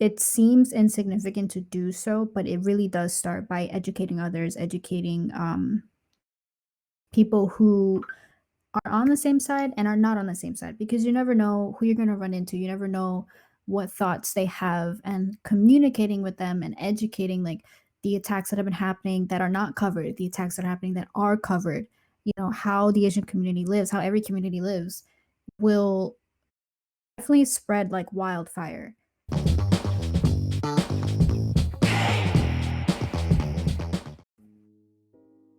it seems insignificant to do so, but it really does start by educating others, educating people who are on the same side and are not on the same side, because you never know who you're going to run into. You never know what thoughts they have, and communicating with them and educating, like, the attacks that have been happening that are not covered, the attacks that are happening that are covered, how the Asian community lives, how every community lives, will definitely spread like wildfire.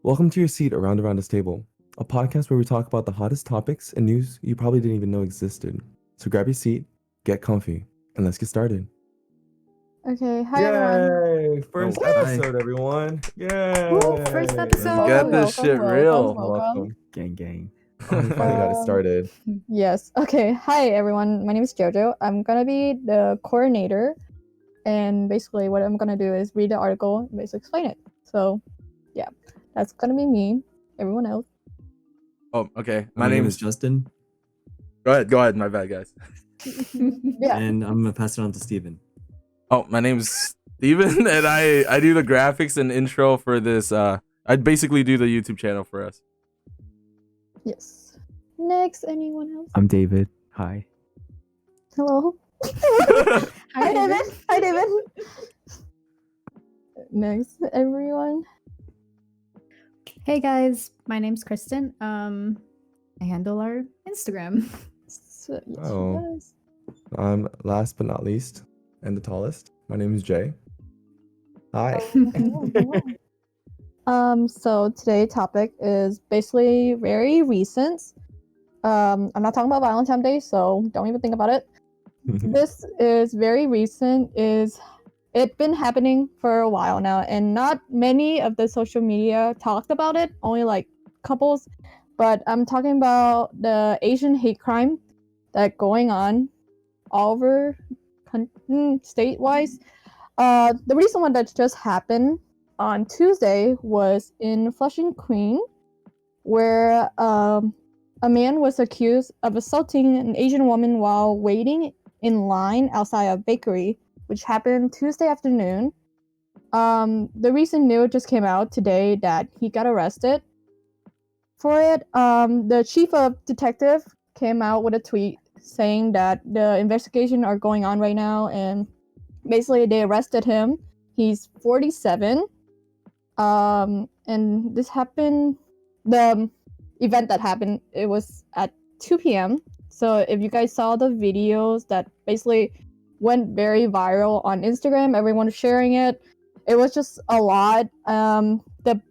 Welcome to your seat Around The Roundest Table, a podcast where we talk about the hottest topics and news you probably didn't even know existed. So grab your seat, get comfy, and let's get started. Okay, hi everyone. Yay! First episode, everyone. Yay! Woo, first episode. Got this shit real. Welcome. Gang. Oh, we finally got it started. Yes. Okay. Hi everyone. My name is Jojo. I'm gonna be the coordinator, and basically what I'm gonna do is read the article and basically explain it. So, yeah, that's gonna be me. Everyone else. Oh, okay. My name is Justin. Go ahead. My bad, guys. Yeah. And I'm gonna pass it on to Steven. Oh, my name is Steven, and I do the graphics and intro for this. I basically do the YouTube channel for us. Yes. Next, anyone else? I'm David. Hi. Hello. Hi, David. Hi, David. Next, everyone. Hey guys, my name's Kristen. I handle our Instagram. So, yes, Oh. yes. Last but not least, and the tallest, my name is Jay. Hi. So today's topic is basically very recent. I'm not talking about Valentine's Day, so don't even think about it. This is very recent. It's been happening for a while now, and not many of the social media talked about it, only like couples. But I'm talking about the Asian hate crime that going on all over state-wise. The recent one that just happened on Tuesday was in Flushing, Queen, where a man was accused of assaulting an Asian woman while waiting in line outside a bakery, which happened Tuesday afternoon. The recent news just came out today that he got arrested for it. The chief of detective came out with a tweet saying that the investigation are going on right now, and basically they arrested him. He's 47. And this happened, the event that happened, it was at 2 p.m. So if you guys saw the videos that basically went very viral on Instagram, everyone was sharing it. It was just a lot.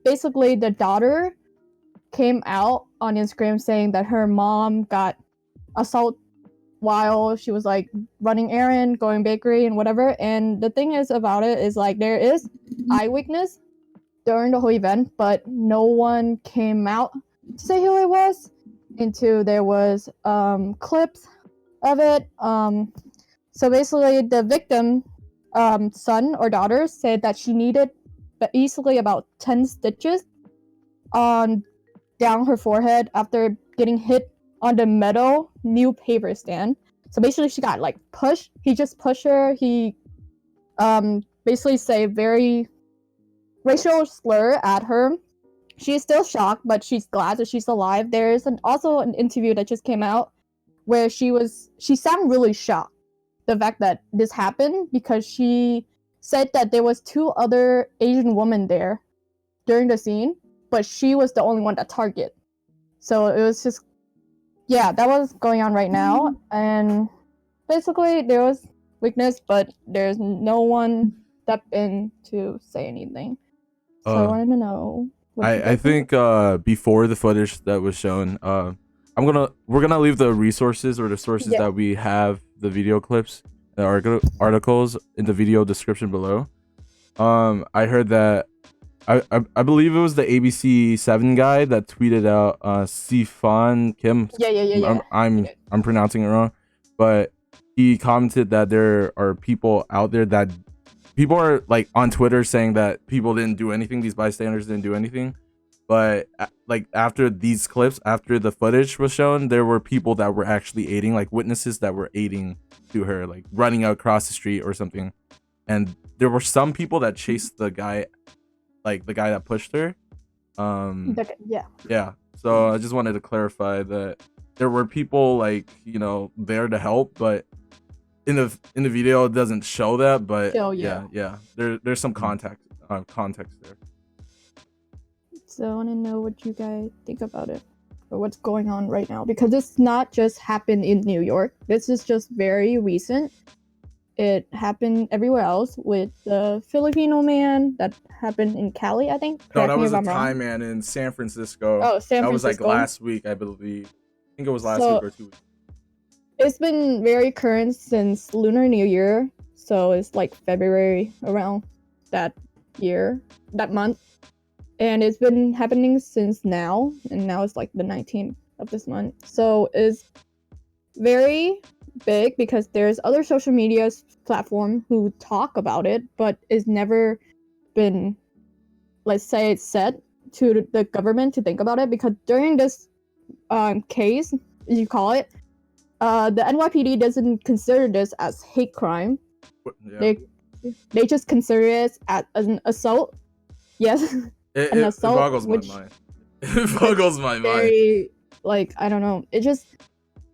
Basically the daughter came out on Instagram saying that her mom got assaulted while she was like running errand, going bakery and whatever. And the thing is about it is like there is eyewitness during the whole event, but no one came out to say who it was until there was clips of it. So basically the victim son or daughter said that she needed easily about 10 stitches on down her forehead after getting hit on the metal new paper stand. So basically she got like pushed. He just pushed her. He basically say very racial slur at her. She is still shocked, but she's glad that she's alive. There is also an interview that just came out where she sounded really shocked the fact that this happened, because she said that there was 2 other Asian women there during the scene, but she was the only one that target. So it was just, yeah, that was going on right now. And basically there was weakness, but there's no one step in to say anything. So I wanted to know. I think before the footage that was shown, we're gonna leave the resources or the sources that we have, the video clips, the articles in the video description below. I heard that I believe it was the ABC 7 guy that tweeted out Sifan Kim. Yeah. I'm pronouncing it wrong, but he commented that there are people out there that people are like on Twitter saying that people didn't do anything, these bystanders didn't do anything, But like after these clips, after the footage was shown, there were people that were actually aiding, like witnesses that were aiding to her, like running across the street or something. And there were some people that chased the guy, like the guy that pushed her. Yeah. Yeah. So I just wanted to clarify that there were people like, you know, there to help, but in the video it doesn't show that, but yeah. There's some context there. So I want to know what you guys think about it, or what's going on right now, because it's not just happened in New York. This is just very recent. It happened everywhere else with the Filipino man that happened in Cali, I think. No, that Correct me was if a I'm wrong. Thai man in San Francisco. Oh, San That was like Francisco. last week, I believe. I think it was last week or 2 weeks. It's been very current since Lunar New Year, so it's like February around that month. And it's been happening since now, and now it's like the 19th of this month. So it's very big because there's other social media platform who talk about it, but it's never been, let's say, said to the government to think about it, because during this case, you call it, the NYPD doesn't consider this as hate crime. Yeah. They just consider it as an assault. Yes. It assault, boggles my mind. It boggles my mind. Very, like, I don't know. It just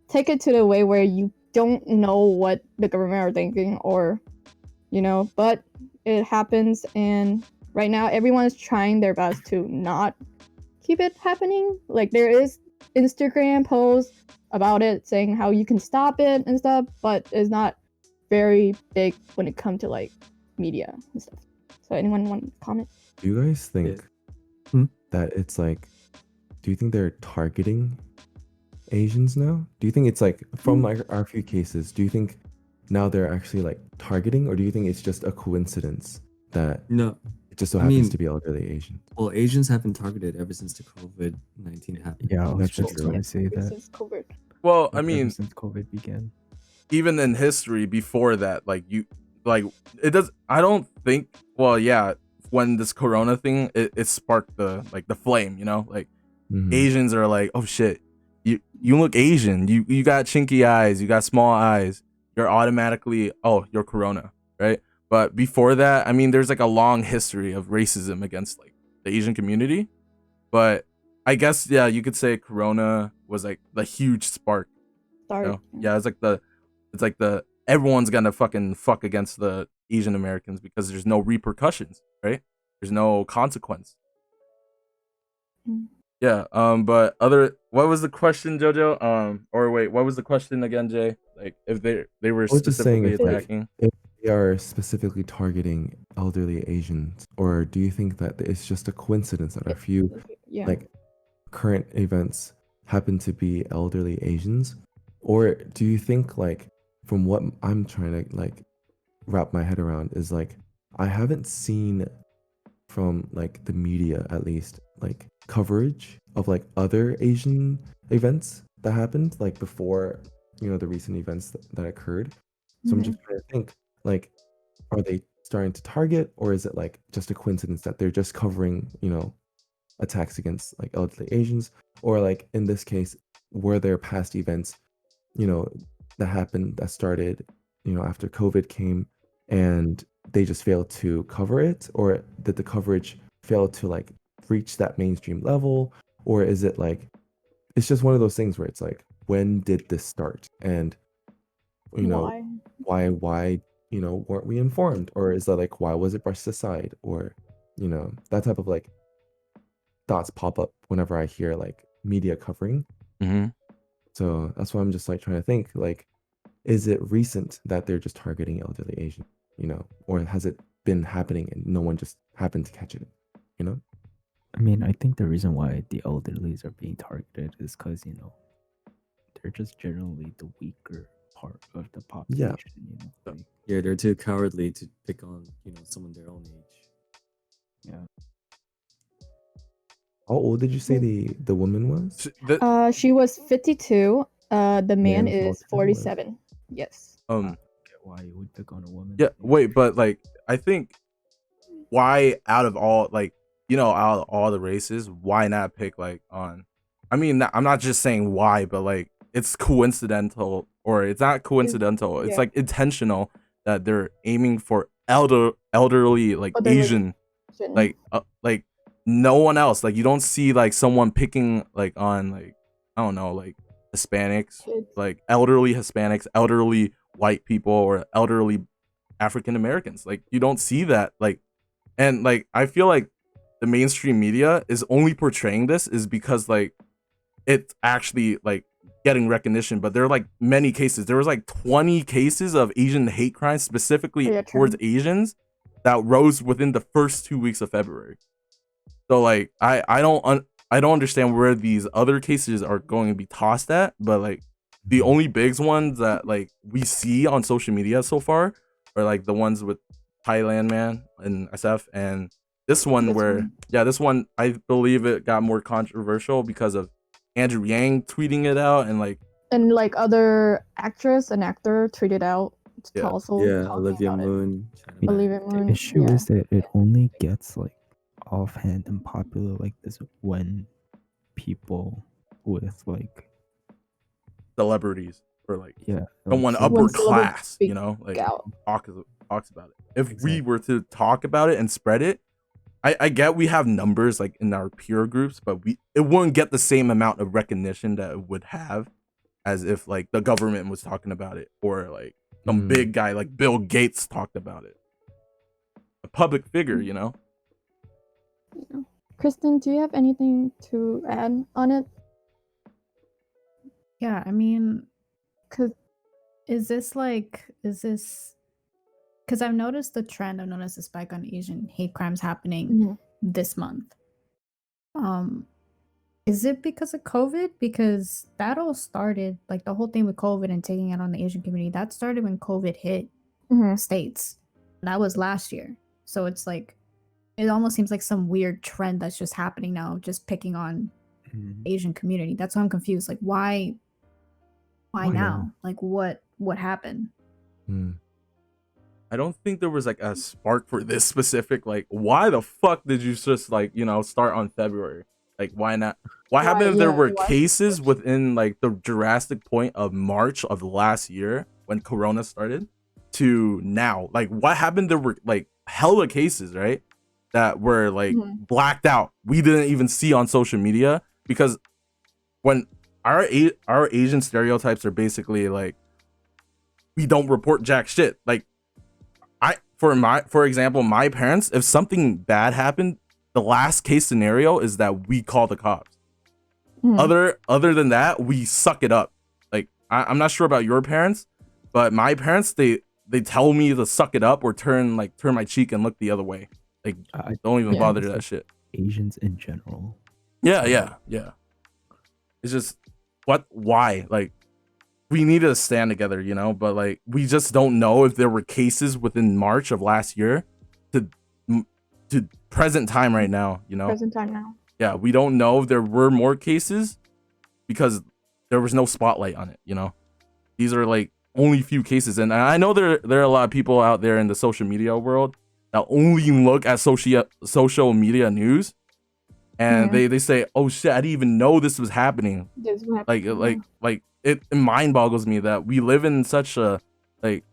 take it to the way where you don't know what the government are thinking, or, you know, but it happens, and right now everyone is trying their best to not keep it happening. Like, there is Instagram posts about it saying how you can stop it and stuff, but it's not very big when it comes to like media and stuff. So anyone want to comment? Do you guys think that it's like, do you think they're targeting Asians now? Do you think it's like, from our few cases, do you think now they're actually like targeting, or do you think it's just a coincidence that No, it just so happens to be elderly Asian? well, Asians have been targeted ever since the COVID-19 happened. Yeah, I was That's just true. going to say that. Since COVID. Well, I Ever mean, since COVID began. even in history before that, like it does. I don't think. Well, yeah, when this Corona thing, it sparked the flame. You know, like Asians are like, oh shit, you look Asian. You got chinky eyes. You got small eyes. You're automatically, oh, you're Corona, right? But before that, I mean, there's like a long history of racism against like the Asian community. But I guess, yeah, you could say Corona was like the huge spark. You know? Yeah, it's like the everyone's gonna fucking fuck against the Asian Americans because there's no repercussions, right? There's no consequence. Yeah. But what was the question, Jojo? Or wait, what was the question again, Jay? Like, if they were specifically attacking. If they are specifically targeting elderly Asians, or do you think that it's just a coincidence that a few like current events happen to be elderly Asians? Or do you think, like, from what I'm trying to like wrap my head around, is like, I haven't seen from like the media, at least, like coverage of like other Asian events that happened like before, you know, the recent events that occurred. So I'm just trying to think, like, are they starting to target, or is it like just a coincidence that they're just covering, you know, attacks against like elderly Asians? Or like in this case, were there past events, you know, that happened, that started, you know, after COVID came, and they just failed to cover it? Or did the coverage fail to like reach that mainstream level? Or is it like, it's just one of those things where it's like, when did this start? And, you know, why, you know, weren't we informed? Or is that like, why was it brushed aside? Or, you know, that type of like thoughts pop up whenever I hear like media covering. So that's why I'm just like trying to think, like, is it recent that they're just targeting elderly Asian, you know, or has it been happening and no one just happened to catch it, you know? I mean, I think the reason why the elderlies are being targeted is because, you know, they're just generally the weaker part of the population, you know? Like, Yeah, they're too cowardly to pick on, you know, someone their own age. yeah. How old did you say the woman was? She was 52. The man Man's is about 47. Yes. Get why you would pick on a woman. Yeah, wait, but like, I think why out of all, like, out of all the races, why not pick like on? I mean, I'm not just saying why, but like it's coincidental, or it's not coincidental. It's like intentional that they're aiming for elderly, like Asian, like no one else. Like you don't see like someone picking like on like I don't know, like Hispanics, like elderly Hispanics, elderly white people, or elderly African Americans. Like you don't see that. Like, and like I feel like the mainstream media is only portraying this is because like it's actually like getting recognition, but there are like many cases. There was like 20 cases of Asian hate crimes specifically towards Asians that rose within the first 2 weeks of February. So like I don't understand where these other cases are going to be tossed at, but like the only big ones that like we see on social media so far are like the ones with Thailand man and SF, and this one this one I believe it got more controversial because of Andrew Yang tweeting it out, and like other actress and actor tweeted out also Olivia Moon. The issue is that it only gets like offhand and popular like this when people with like celebrities or like yeah someone like upper class, speak like talks about it. If we were to talk about it and spread it, I get we have numbers like in our peer groups, but it wouldn't get the same amount of recognition that it would have as if like the government was talking about it, or like some big guy like Bill Gates talked about it. A public figure, you know. Kristen, do you have anything to add on it? Yeah, I mean, is this because I've noticed the trend, I've noticed a spike on Asian hate crimes happening this month. Is it because of COVID? Because that all started, like the whole thing with COVID and taking it on the Asian community, that started when COVID hit states. That was last year. So it's like, it almost seems like some weird trend that's just happening now, just picking on Asian community. That's why I'm confused. Like, why now? Like, what happened? I don't think there was like a spark for this specific, like, why the fuck did you just like, start on February? Like, why not? What happened if there were cases within like the Jurassic point of March of last year when Corona started to now? Like, what happened? There were like hella cases, right? That were like blacked out. We didn't even see on social media, because when our Asian stereotypes are basically like, we don't report jack shit. Like, for example, my parents, if something bad happened, the last case scenario is that we call the cops. Other than that, we suck it up. Like, I'm not sure about your parents, but my parents, they tell me to suck it up or turn my cheek and look the other way. Like, don't even bother that shit. Asians in general. Yeah. It's just why? Like, we need to stand together, but like we just don't know if there were cases within March of last year to present time right now, Present time now. Yeah, we don't know if there were more cases because there was no spotlight on it, These are like only few cases, and I know there are a lot of people out there in the social media world that only look at social media news, and they say, "Oh shit, I didn't even know this was happening." Like it mind boggles me that we live in such a like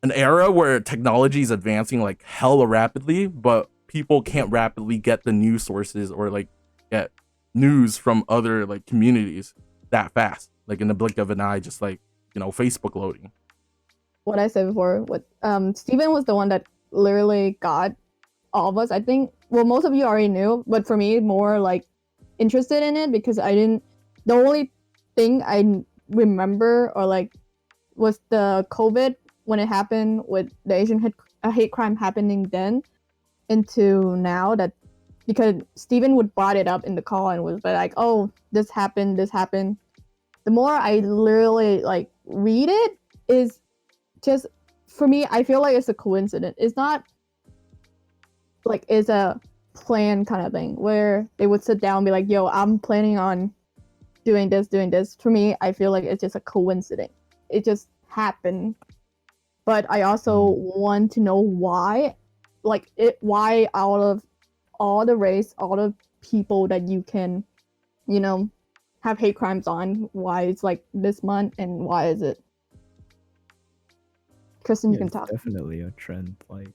an era where technology is advancing like hella rapidly, but people can't rapidly get the news sources or like get news from other like communities that fast, like in the blink of an eye, just like Facebook loading. What I said before, Steven was the one that literally got all of us. I think, well, most of you already knew, but for me, more like interested in it, because the only thing I remember or like was the COVID when it happened with the Asian hate crime happening then into now, that because Steven would brought it up in the call and was like, oh, this happened. The more I literally like read it, is just, for me, I feel like it's a coincidence. It's not like it's a plan kind of thing where they would sit down and be like, yo, I'm planning on doing this. For me, I feel like it's just a coincidence. It just happened. But I also want to know why, why out of all the race, all the people that you can, you know, have hate crimes on. Why it's like this month and why is it? Kristen, you can it's talk. definitely a trend. Like,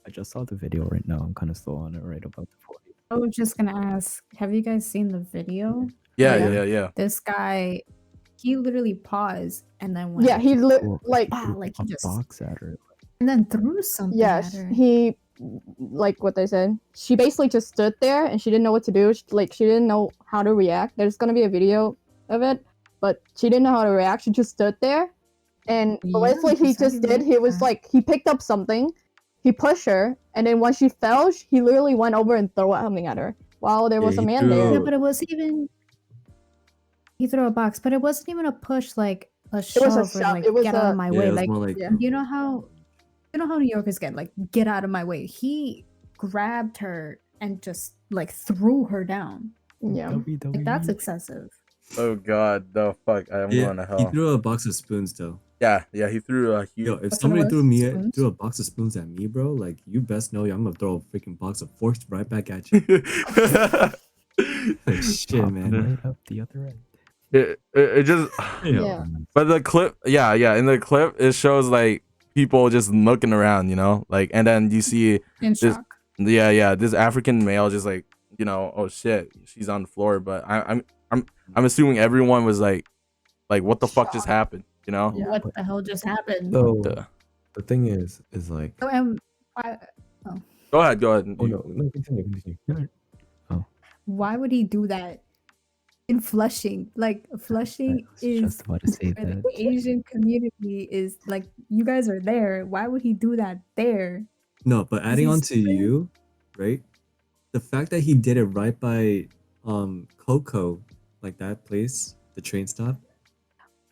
I just saw the video right now. I'm kind of still on it right about the 40. I was just gonna ask, have you guys seen the video? Yeah, Like, yeah. This guy, he literally paused and then went, Yeah, he like wow, like he a just box at her. and then threw something yeah, at her. he like what they said. She basically just stood there and she didn't know what to do. She didn't know how to react. There's gonna be a video of it, but she didn't know how to react. She just stood there, and Yeah, basically he just how just you did. He was react. like he picked up something, he pushed her, and then when she fell, he literally went over and threw something at her while there was Yeah, a he man there. Yeah, threw- but it wasn't even. He threw a box, but it wasn't even a push, like a It was a shove or shove. like It was get out a of my Yeah, way. it was Like more like yeah. you know how New Yorkers get, like get out of my way. He grabbed her and just like threw her down. Yeah. Like that's excessive. Oh god, the fuck! I'm yeah, going to he hell. threw a box of spoons though. Yeah, he threw a huge. Yo, if That's what somebody it threw was, me spoons? threw a box of spoons at me, bro, like you best know I'm gonna throw a freaking box of forks right back at you. Like, shit, Pop man. right up the other end. it just. Yeah. But the clip, yeah, in the clip, it shows like people just looking around, you know, like, and then you see In this, shock. yeah, this African male just like, you know, oh shit, she's on the floor, but I'm assuming everyone was like, what the fuck just happened, you know? Yeah. What the hell just happened? So Duh. the thing is like, So, Go ahead. oh no, continue. why would he do that in Flushing? Like Flushing I was is just about to say where that. the Asian community is. Like you guys are there. Why would he do that there? No, but adding he on to stupid? you, right? The fact that he did it right by Coco, like that place, the train stop.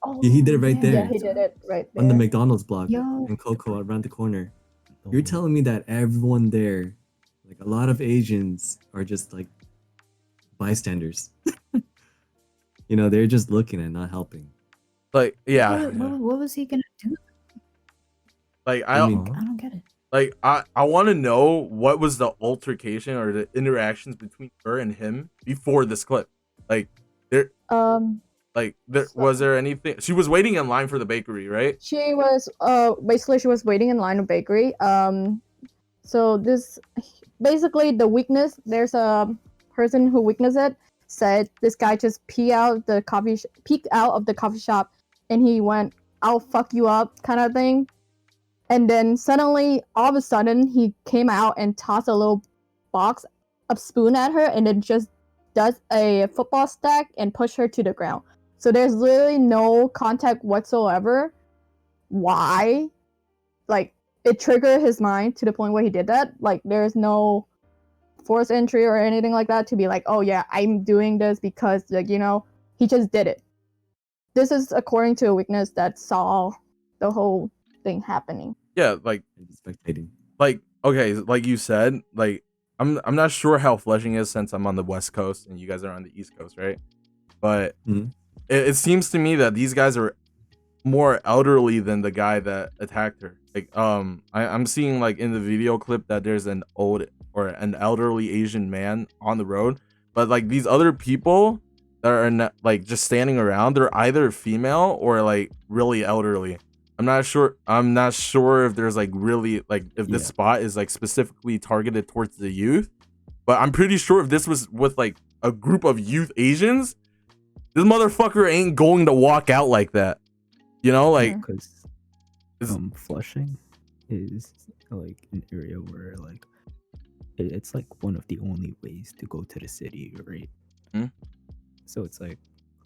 Oh, Yeah, he did it right Yeah, there he did it right there. on the McDonald's block Yo. and Coco around the corner. No, You're telling me that everyone there, like a lot of Asians, are just like bystanders. You know, they're just looking and not helping. Like, yeah, What was he gonna do? like I mean, I don't get it. like I want to know what was the altercation or the interactions between her and him before this clip. Like there was there anything? She was waiting in line for the bakery, right? She was basically she was waiting in line at bakery. So this basically the weakness. There's a person who witnessed it. Said this guy just peeked out of the coffee shop, and he went, "I'll fuck you up," kind of thing. And then suddenly, all of a sudden, he came out and tossed a little box of spoon at her, and then just does a football stack and push her to the ground. So there's literally no contact whatsoever. Why? Like, it triggered his mind to the point where he did that. Like, there's no force entry or anything like that to be like, oh yeah, I'm doing this because, like, you know, he just did it. This is according to a witness that saw the whole thing happening. Yeah, like spectating. Like, okay, like you said, like I'm not sure how Flushing is since I'm on the West Coast and you guys are on the East Coast, right? But it seems to me that these guys are more elderly than the guy that attacked her. Like, I'm seeing like in the video clip that there's an elderly Asian man on the road, but like these other people that are not, like just standing around, they're either female or like really elderly. I'm not sure if there's like really like if this spot is like specifically targeted towards the youth, but I'm pretty sure if this was with like a group of youth Asians, this motherfucker ain't going to walk out like that. You know, like because Flushing is like an area where like it's like one of the only ways to go to the city, right? So it's like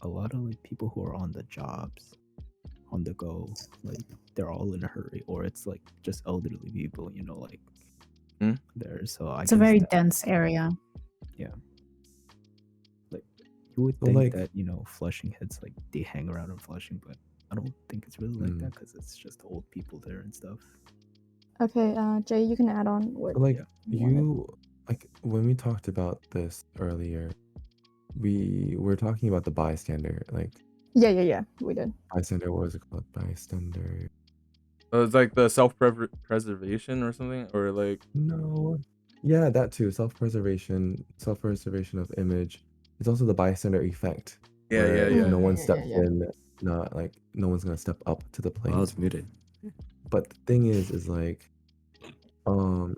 a lot of like people who are on the jobs, on the go, like they're all in a hurry, or it's like just elderly people, you know, like there. So It's a very dense area. Yeah, like you would think that, you know, Flushing heads like they hang around in Flushing, but I don't think it's really like that because it's just old people there and stuff. Okay, Jay, you can add on. Like like when we talked about this earlier, we were talking about the bystander, like yeah, we did. bystander. What was it called? Bystander. It's like the self-preservation or something, or like no, Yeah, that too. Self-preservation of image. It's also the bystander effect, where if no one steps in, not like no one's gonna step up to the Oh, I plate. was muted. But the thing is like, um,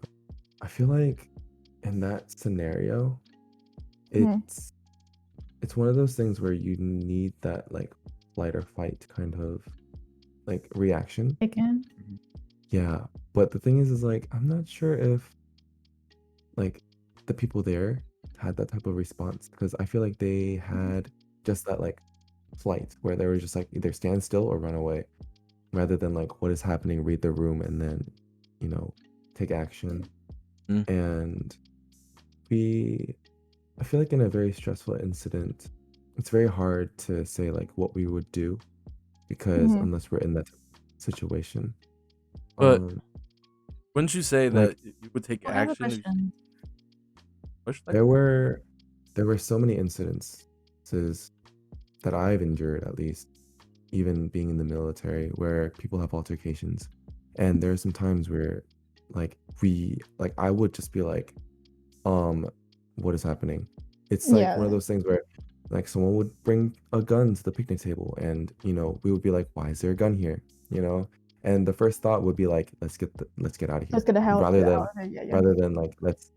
I feel like in that scenario, Mhm. it's one of those things where you need that like flight or fight kind of like reaction. Again, Yeah, but the thing is like I'm not sure if like the people there had that type of response because I feel like they had just that like flight where they were just like either stand still or run away rather than like what is happening, read the room, and then you know take action. Mm. And I feel like in a very stressful incident, it's very hard to say like what we would do because Mhm. unless we're in that situation. But Um, wouldn't you say like that you would take oh, I have a action if question. pushed like there were so many incidences that I've endured at least, even being in the military, where people have altercations. And there are some times where like I would just be like, what is happening? It's like one of Yeah. those things where like someone would bring a gun to the picnic table and we would be like, why is there a gun here? You know? And the first thought would be like, let's get out of here. Just gonna help Rather you than out. Yeah. rather than like let's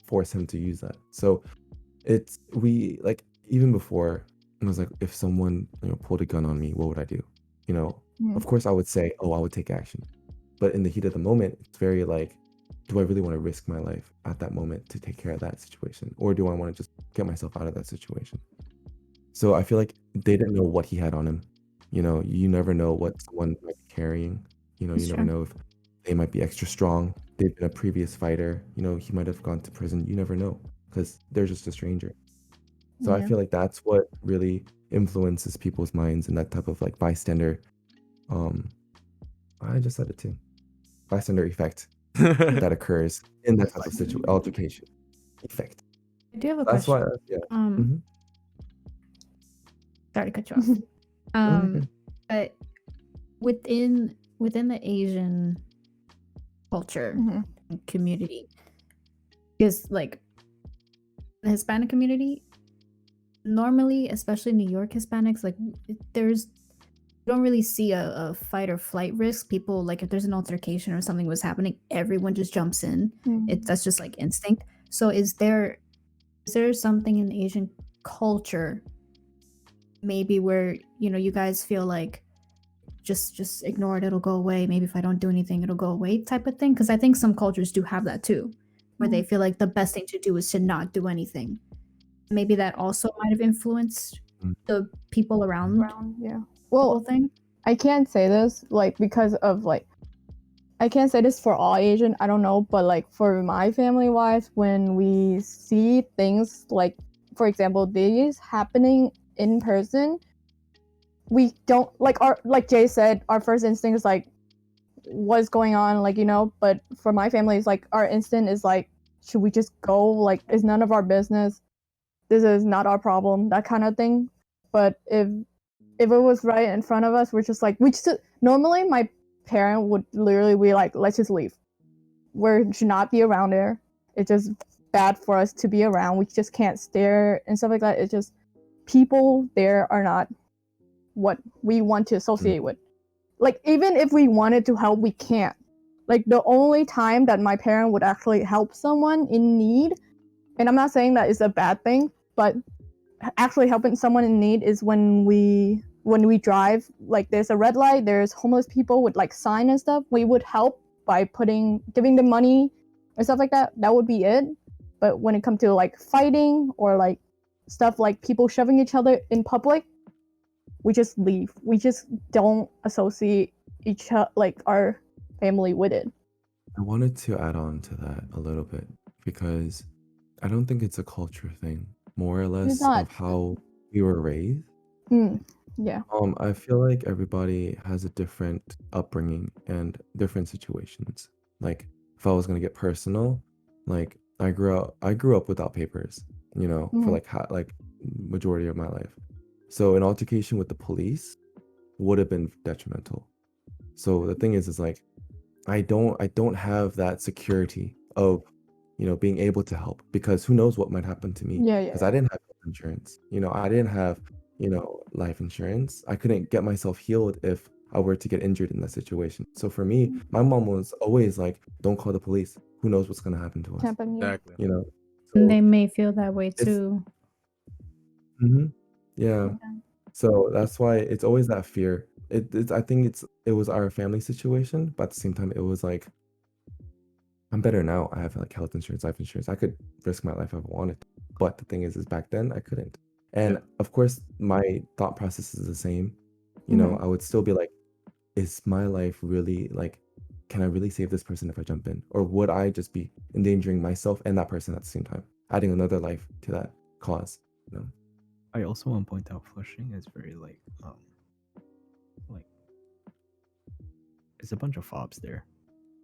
force him to use that. So it's we like even before it was like if someone pulled a gun on me, what would I do? Mhm. Of course I would say, oh, I would take action. But in the heat of the moment, it's very like, do I really want to risk my life at that moment to take care of that situation? Or do I want to just get myself out of that situation? So I feel like they didn't know what he had on him. You never know what someone might be carrying. You It's never true. know if they might be extra strong. They've been a previous fighter. He might have gone to prison. You never know because they're just a stranger. So I Yeah. feel like that's what really influences people's minds and that type of like bystander. Um, I just said it too. Bystander effect that occurs in that type of altercation effect. I do have a That's why, question. yeah. Um, sorry to cut you off. No, you're good. But within the Asian culture Mhm. and community, because like the Hispanic community, normally, especially New York Hispanics, like there's you don't really see a fight or flight risk. People like if there's an altercation or something was happening, everyone just jumps in. Mhm. That's just like instinct. So is there something in Asian culture maybe where you guys feel like just ignore it, it'll go away, maybe if I don't do anything it'll go away type of thing? Because I think some cultures do have that too, where they feel like the best thing to do is to not do anything. Maybe that also might have influenced Mm. the people around Yeah. the whole Well, thing. I can't say this like because of like I can't say this for all Asian, I don't know, but like for my family wise, when we see things like, for example, these happening in person, we don't like Jay said, our first instinct is like, what's going on, like but for my family, it's like our instinct is like, should we just go? Like, it's none of our business. This is not our problem, that kind of thing. But if it was right in front of us, we're just like we just normally my parent would literally be like, let's just leave. We should not be around there. It's just bad for us to be around. We just can't stare and stuff like that. It's just people there are not what we want to associate with. Like even if we wanted to help, we can't. Like the only time that my parent would actually help someone in need, and I'm not saying that is a bad thing, but actually helping someone in need is when we drive, like there's a red light, there's homeless people with like sign and stuff, we would help by giving them money or stuff like that. That would be it. But when it comes to like fighting or like stuff like people shoving each other in public, we just leave. We just don't associate like our family with it. I wanted to add on to that a little bit because I don't think it's a culture thing, more or It's less not. of how we were raised. Yeah. I feel like everybody has a different upbringing and different situations. Like if I was gonna get personal, like I grew up without papers, for like majority of my life. So an altercation with the police would have been detrimental. So the thing is like I don't have that security of being able to help, because who knows what might happen to me, Yeah, because yeah. I didn't have health insurance. I didn't have, life insurance. I couldn't get myself healed if I were to get injured in that situation. So for me, my mom was always like, don't call the police. Who knows what's going to happen to us, Happen, yeah. Exactly. And So they may feel that way it's, too. mhm, yeah. So that's why it's always that fear. I think it was our family situation, but at the same time, it was like, I'm better now. I have like health insurance, life insurance. I could risk my life if I wanted. But the thing is back then I couldn't. And of course, my thought process is the same. Mhm. I would still be like, is my life really like, can I really save this person if I jump in? Or would I just be endangering myself and that person at the same time, adding another life to that cause? I also want to point out Flushing is very like it's a bunch of fobs there.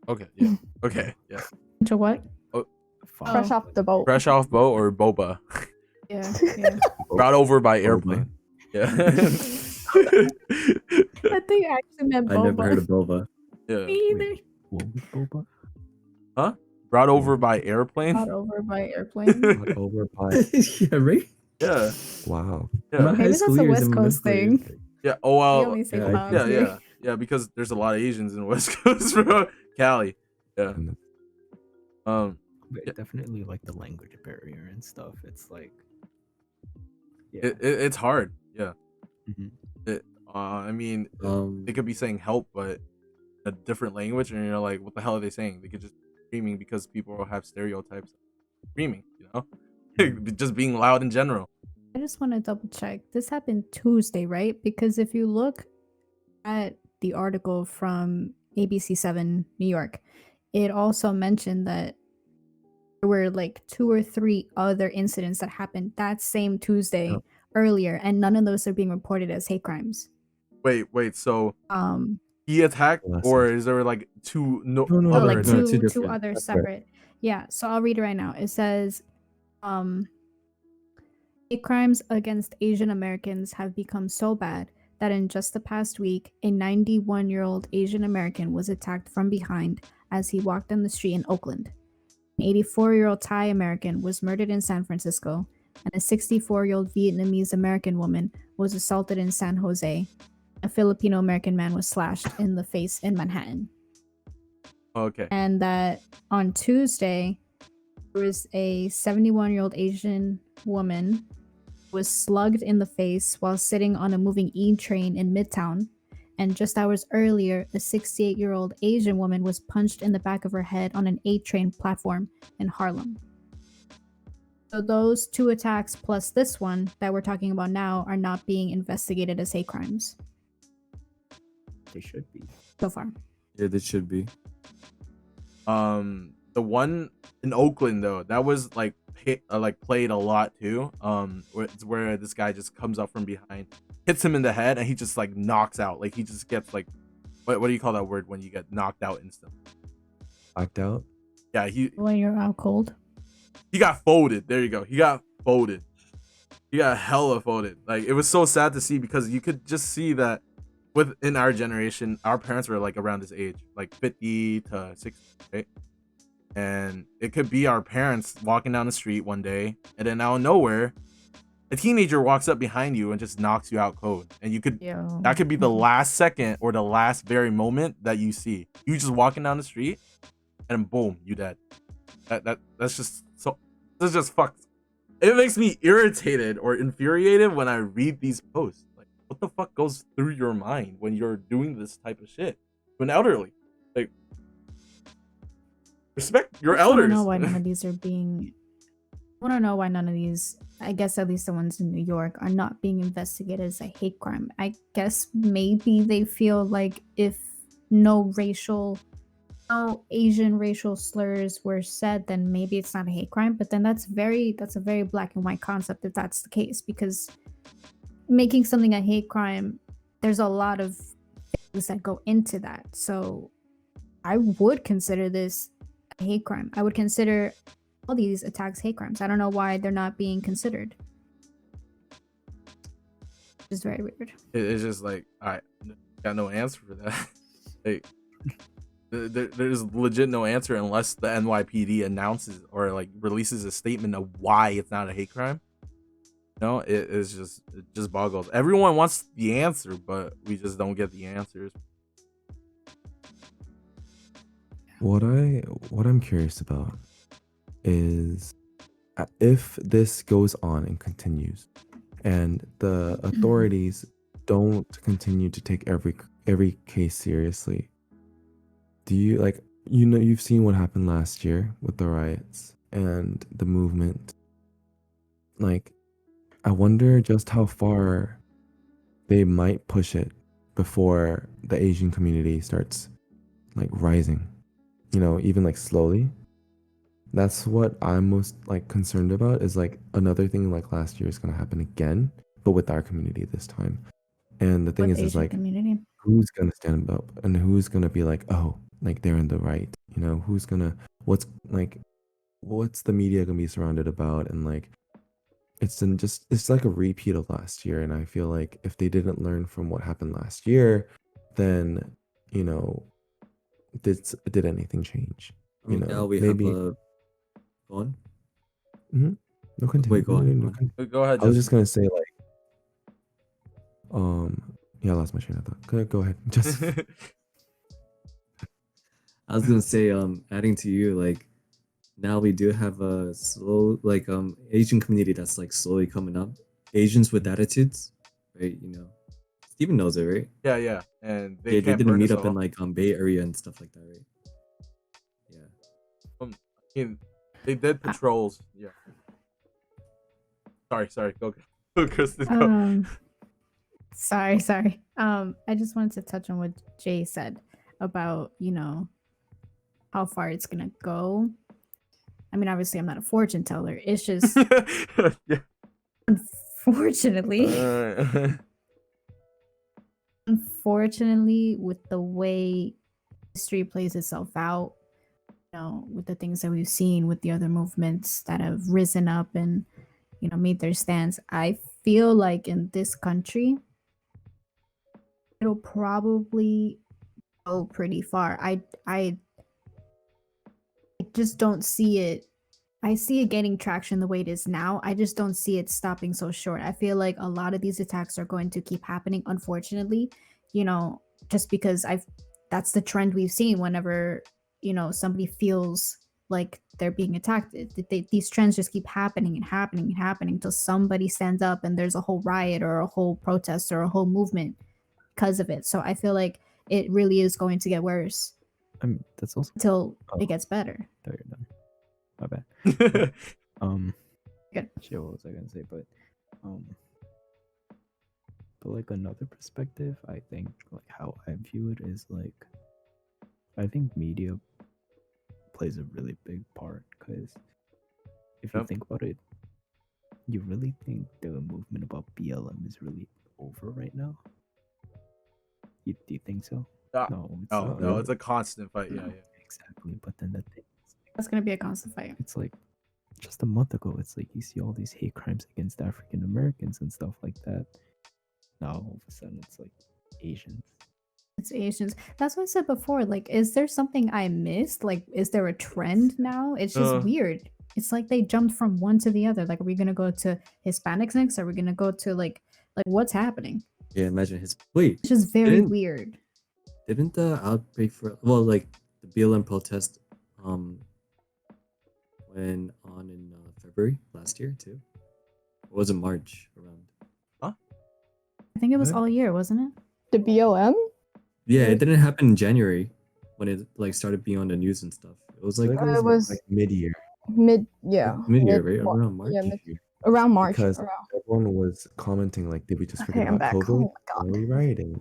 Okay. Yeah. Okay. Yeah. To what? Fobs, Fresh off like- the boat. Fresh off boat or boba. Yeah, yeah. Brought over by Boba. airplane. Yeah. I think I actually meant I never heard boba. of boba. Yeah. Me either. Wait, what was boba? Huh? Brought over by airplane? Brought over by airplane. Brought over by, Yeah, right. Yeah. wow. Yeah. My high Maybe that's a schoolers West and Coast middle schoolers, thing. Yeah. Oh We well. only say yeah, I Bob's think Yeah, here. yeah. Yeah, because there's a lot of Asians in the West Coast, bro. Cali. Yeah. And But Yeah. definitely like the language barrier and stuff. It's like, yeah. It's hard. Yeah. Mhm. I mean, Um, they could be saying help, but a different language, and you're like, what the hell are they saying? They could just be screaming because people have stereotypes of screaming, just being loud in general. I just want to double check. This happened Tuesday, right? Because if you look at the article from ABC7 New York, it also mentioned that there were like 2 or 3 other incidents that happened that same Tuesday earlier, and none of those are being reported as hate crimes. Wait. So Um, he attacked, Well, that's or it. is there like two No, other like no, attacks? two two different. other That's right. separate. Yeah, so I'll read it right now. It says, hate crimes against Asian Americans have become so bad that in just the past week, a 91-year-old Asian American was attacked from behind as he walked down the street in Oakland. An 84-year-old Thai American was murdered in San Francisco, and a 64-year-old Vietnamese American woman was assaulted in San Jose. A Filipino American man was slashed in the face in Manhattan. Okay. And that on Tuesday, there was a 71-year-old Asian woman who was slugged in the face while sitting on a moving E train in Midtown. And just hours earlier, a 68-year-old Asian woman was punched in the back of her head on an A train platform in Harlem. So those 2 attacks plus this one that we're talking about now are not being investigated as hate crimes They should be. so far. yeah, they should be. The one in Oakland though, that was like played a lot too. Where this guy just comes up from behind, hits him in the head, and he just like knocks out. Like he just gets like, what do you call that word when you get knocked out instantly? Blacked out. Yeah, When you're out cold. he got folded. There you go. He got folded. He got hella folded. Like it was so sad to see, because you could just see that within our generation, our parents were like around this age, like 50 to 60, right? And it could be our parents walking down the street one day, and then out of nowhere, a teenager walks up behind you and just knocks you out cold. And that could be the last second or the last very moment that you see. You just walking down the street, and boom, you dead. That's just so. This is just fucked. It makes me irritated or infuriated when I read these posts. Like, what the fuck goes through your mind when you're doing this type of shit to an elderly? Like, respect your I elders. don't know why none of these are being. I want to know why none of these, I guess at least the ones in New York, are not being investigated as a hate crime. I guess maybe they feel like if no Asian racial slurs were said, then maybe it's not a hate crime. But then that's a very black and white concept if that's the case, because making something a hate crime, there's a lot of things that go into that. So I would consider this a hate crime. I would consider all these attacks hate crimes. I don't know why they're not being considered. It's very weird. It's just like, I got no answer for that. Like, There's legit no answer unless the NYPD announces or like releases a statement of why it's not a hate crime. No, it just boggles. Everyone wants the answer, but we just don't get the answers. What I'm curious about is if this goes on and continues, and the authorities don't continue to take every case seriously. Do you like, you've seen what happened last year with the riots and the movement. Like, I wonder just how far they might push it before the Asian community starts like rising, even like slowly. That's what I'm most like concerned about, is like another thing like last year is going to happen again, but with our community this time. And the thing With is Asian like, community. who's going to stand up and who's going to be like, oh, like they're in the right, who's going to, what's the media going to be surrounded about? And like, it's like a repeat of last year. And I feel like if they didn't learn from what happened last year, then, did anything change? Now we maybe. have a go on. No, continue. Wait, go on. No, Go ahead. I was just gonna say like, yeah, I lost my train of thought. Go ahead. Just I was gonna say, adding to you, like, now we do have a slow, like, Asian community that's like slowly coming up. Asians with attitudes, right? Steven knows it, right? Yeah, and They did a meetup in like Bay Area and stuff like that, right? Yeah. They did patrols. Yeah. Sorry. Go, Kristen. Go. Sorry. I just wanted to touch on what Jay said about, how far it's gonna go. I mean, obviously, I'm not a fortune teller. It's just, Yeah. unfortunately, with the way history plays itself out, with the things that we've seen with the other movements that have risen up and, made their stands, I feel like in this country, it'll probably go pretty far. I just don't see it. I see it gaining traction the way it is now. I just don't see it stopping so short. I feel like a lot of these attacks are going to keep happening, unfortunately, just because that's the trend we've seen whenever, somebody feels like they're being attacked. These trends just keep happening and happening and happening until somebody stands up and there's a whole riot or a whole protest or a whole movement because of it. So I feel like it really is going to get worse. I mean, that's also until it gets better. There you're done. My bad. Good. Shit, what was I gonna say? But like another perspective, I think like how I view it is like, I think media plays a really big part, because if you think about it, you really think the movement about BLM is really over right now? Do you think so? No, it's a constant fight. Yeah. Exactly. But then the thing is, that's gonna be a constant fight. It's like just a month ago, it's like you see all these hate crimes against African Americans and stuff like that. Now all of a sudden it's like Asians. It's Asians. That's what I said before. Like, is there something I missed? Like, is there a trend now? It's just weird. It's like they jumped from one to the other. Like, are we gonna go to Hispanics next? Are we gonna go to like what's happening? Yeah, imagine wait. It's just very weird. Didn't the outbreak like the BLM protest went on in February last year too? Or was it March around? I think it was all year, wasn't it? The BLM? Yeah, it didn't happen in January when it like started being on the news and stuff. It was like it was like mid-year. Mid-year, right? Around March. Yeah, around March. Because everyone was commenting like, did we just forget about COVID? Why are we rioting?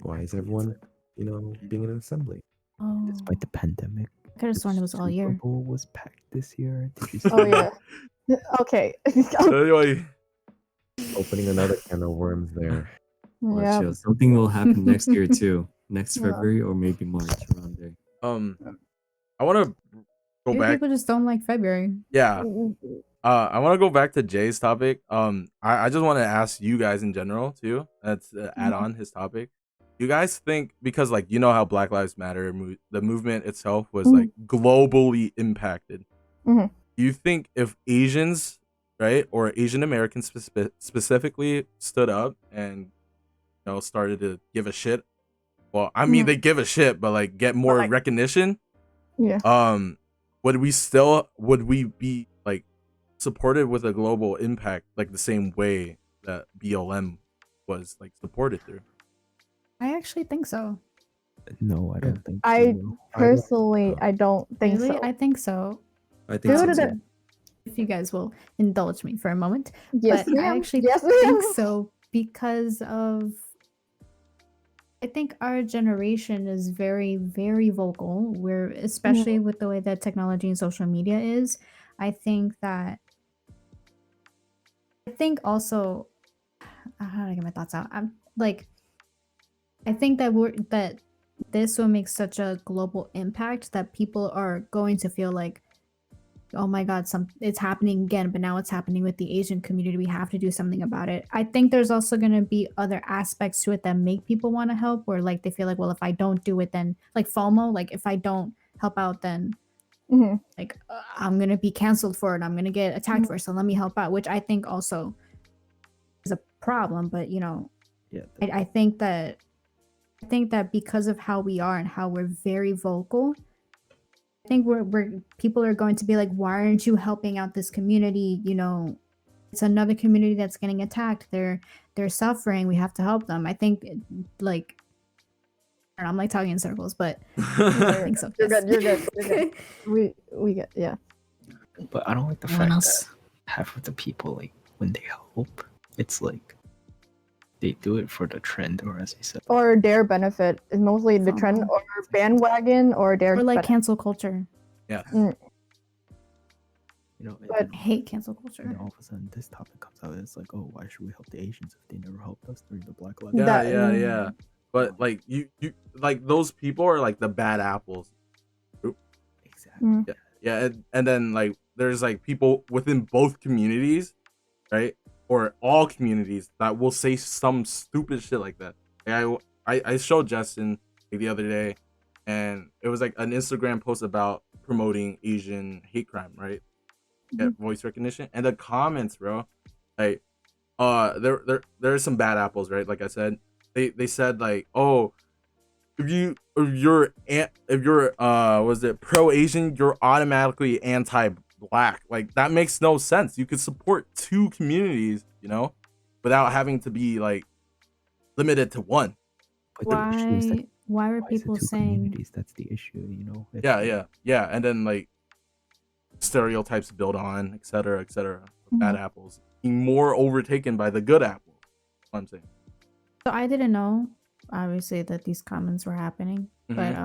Why is everyone, being in an assembly? Oh, despite the pandemic, I could have sworn it was all year. Super Bowl was packed this year. Did you see Oh yeah. Okay. Opening another can of worms there. Yeah. Something will happen next year too. Next February or maybe March around there. I want to go back. People just don't like February. Yeah. I want to go back to Jay's topic. I just want to ask you guys in general too. That's add on his topic. Do you guys think, because like you know how Black Lives Matter the movement itself was like globally impacted. Mhm. Do you think if Asians, right, or Asian Americans specifically stood up and started to give a shit? Well, I mean they give a shit, but like get more recognition. Yeah. Would we be like supported with a global impact like the same way that BLM was like supported through? I actually think so. No, I don't think I so. personally, I don't think Really? so. I think so. I think so Due to too. the- If you guys will indulge me for a moment. Yes, But I ma'am. actually Yes, think ma'am. so because I think our generation is very, very vocal. We're especially with the way that technology and social media is. I think also how do I get my thoughts out? I'm like I think that this will make such a global impact that people are going to feel like, oh my god, it's happening again, but now it's happening with the Asian community. We have to do something about it. I think there's also going to be other aspects to it that make people want to help, where like they feel like, well, if I don't do it, then like FOMO, like if I don't help out, then like I'm gonna be canceled for it. I'm gonna get attacked for it. So let me help out, which I think also is a problem. But Yeah. I think that because of how we are and how we're very vocal, I think we're people are going to be like, why aren't you helping out this community? It's another community that's getting attacked. They're suffering. We have to help them. I think like I don't know, I'm like talking in circles, but I think so. You're yes. good. You're good. You're good. We get But I don't like the Everyone fact else. that half of the people, like, when they help, it's like they do it for the trend, or as I said, or their benefit is mostly the trend FOMO. or bandwagon or their Or like benefit. cancel culture. Yeah. But- I hate cancel and culture. then all of a sudden this topic comes out, and it's like, oh, why should we help the Asians if they never helped us during the Black Lives Matter? Yeah. But like you like those people are like the bad apples. Exactly. Yeah, and then like there's like people within both communities, right? Or all communities that will say some stupid shit like that. Like, I showed Justin like, the other day, and it was like an Instagram post about promoting Asian hate crime, right? Get voice recognition, and the comments, bro, like there are some bad apples, right? Like I said, they said like, oh, if you're was it pro Asian, you're automatically anti-black. Like that makes no sense. You could support two communities, without having to be like limited to one. But the issue is that Why were why is it people two saying communities? That's the issue, It's Yeah, and then like stereotypes build on, etc., bad apples being more overtaken by the good apples. That's what I'm saying. So I didn't know, obviously, that these comments were happening. But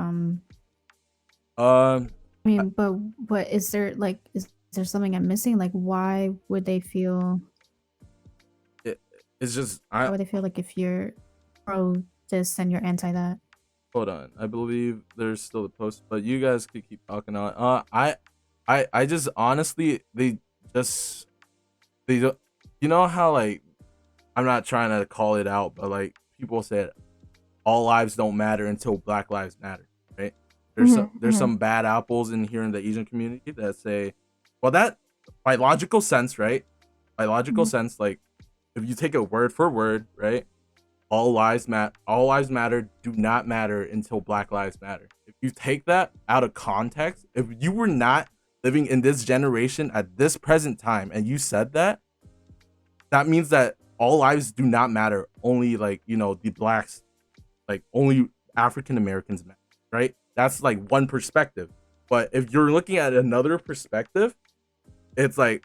I mean, but is there something I'm missing? Like, why would they feel? It's just Why would they feel like if you're pro this and you're anti that? Hold on, I believe there's still a post, but you guys could keep talking on. I just honestly they don't, how like I'm not trying to call it out, but like people said all lives don't matter until Black Lives Matter, right? There's some bad apples in here in the Asian community that say, well, that by logical sense, right? By logical sense, like if you take it word for word, right? All lives matter do not matter until Black Lives Matter. If you take that out of context, if you were not living in this generation at this present time and you said that, that means that all lives do not matter, only like the blacks, like only African Americans matter, right? That's like one perspective. But if you're looking at another perspective, it's like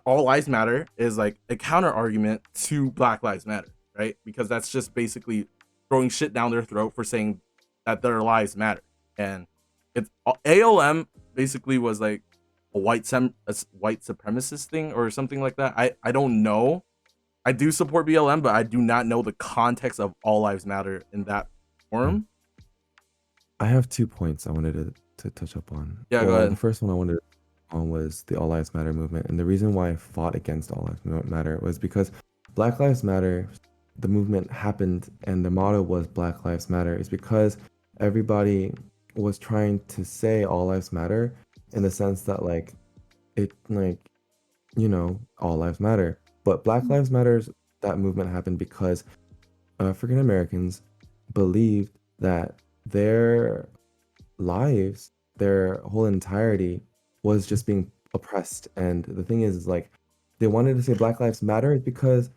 all lives matter is like a counter argument to Black Lives Matter, right? Because that's just basically throwing shit down their throat for saying that their lives matter. And it's ALM basically was like a white supremacist thing or something like that. I don't know. I do support BLM, but I do not know the context of all lives matter in that forum. I have 2 points I wanted to touch up on. Yeah, go ahead. The first one I wanted on was the All Lives Matter movement, and the reason why I fought against All Lives Matter was because Black Lives Matter the movement happened and the motto was Black Lives Matter is because everybody was trying to say all lives matter in the sense that like it like all lives matter. But Black Lives Matters, that movement happened because African Americans believed that their lives, their whole entirety was just being oppressed. And the thing is like they wanted to say Black Lives Matter because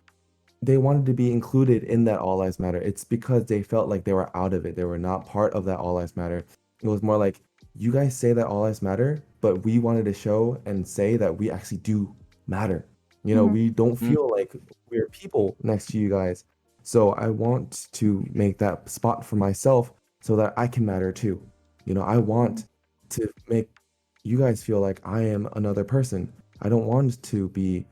they wanted to be included in that all lives matter. It's because they felt like they were out of it. They were not part of that all lives matter. It was more like, you guys say that all lives matter, but we wanted to show and say that we actually do matter. We don't feel like we're people next to you guys. So I want to make that spot for myself so that I can matter too. I want to make you guys feel like I am another person. I don't want to be,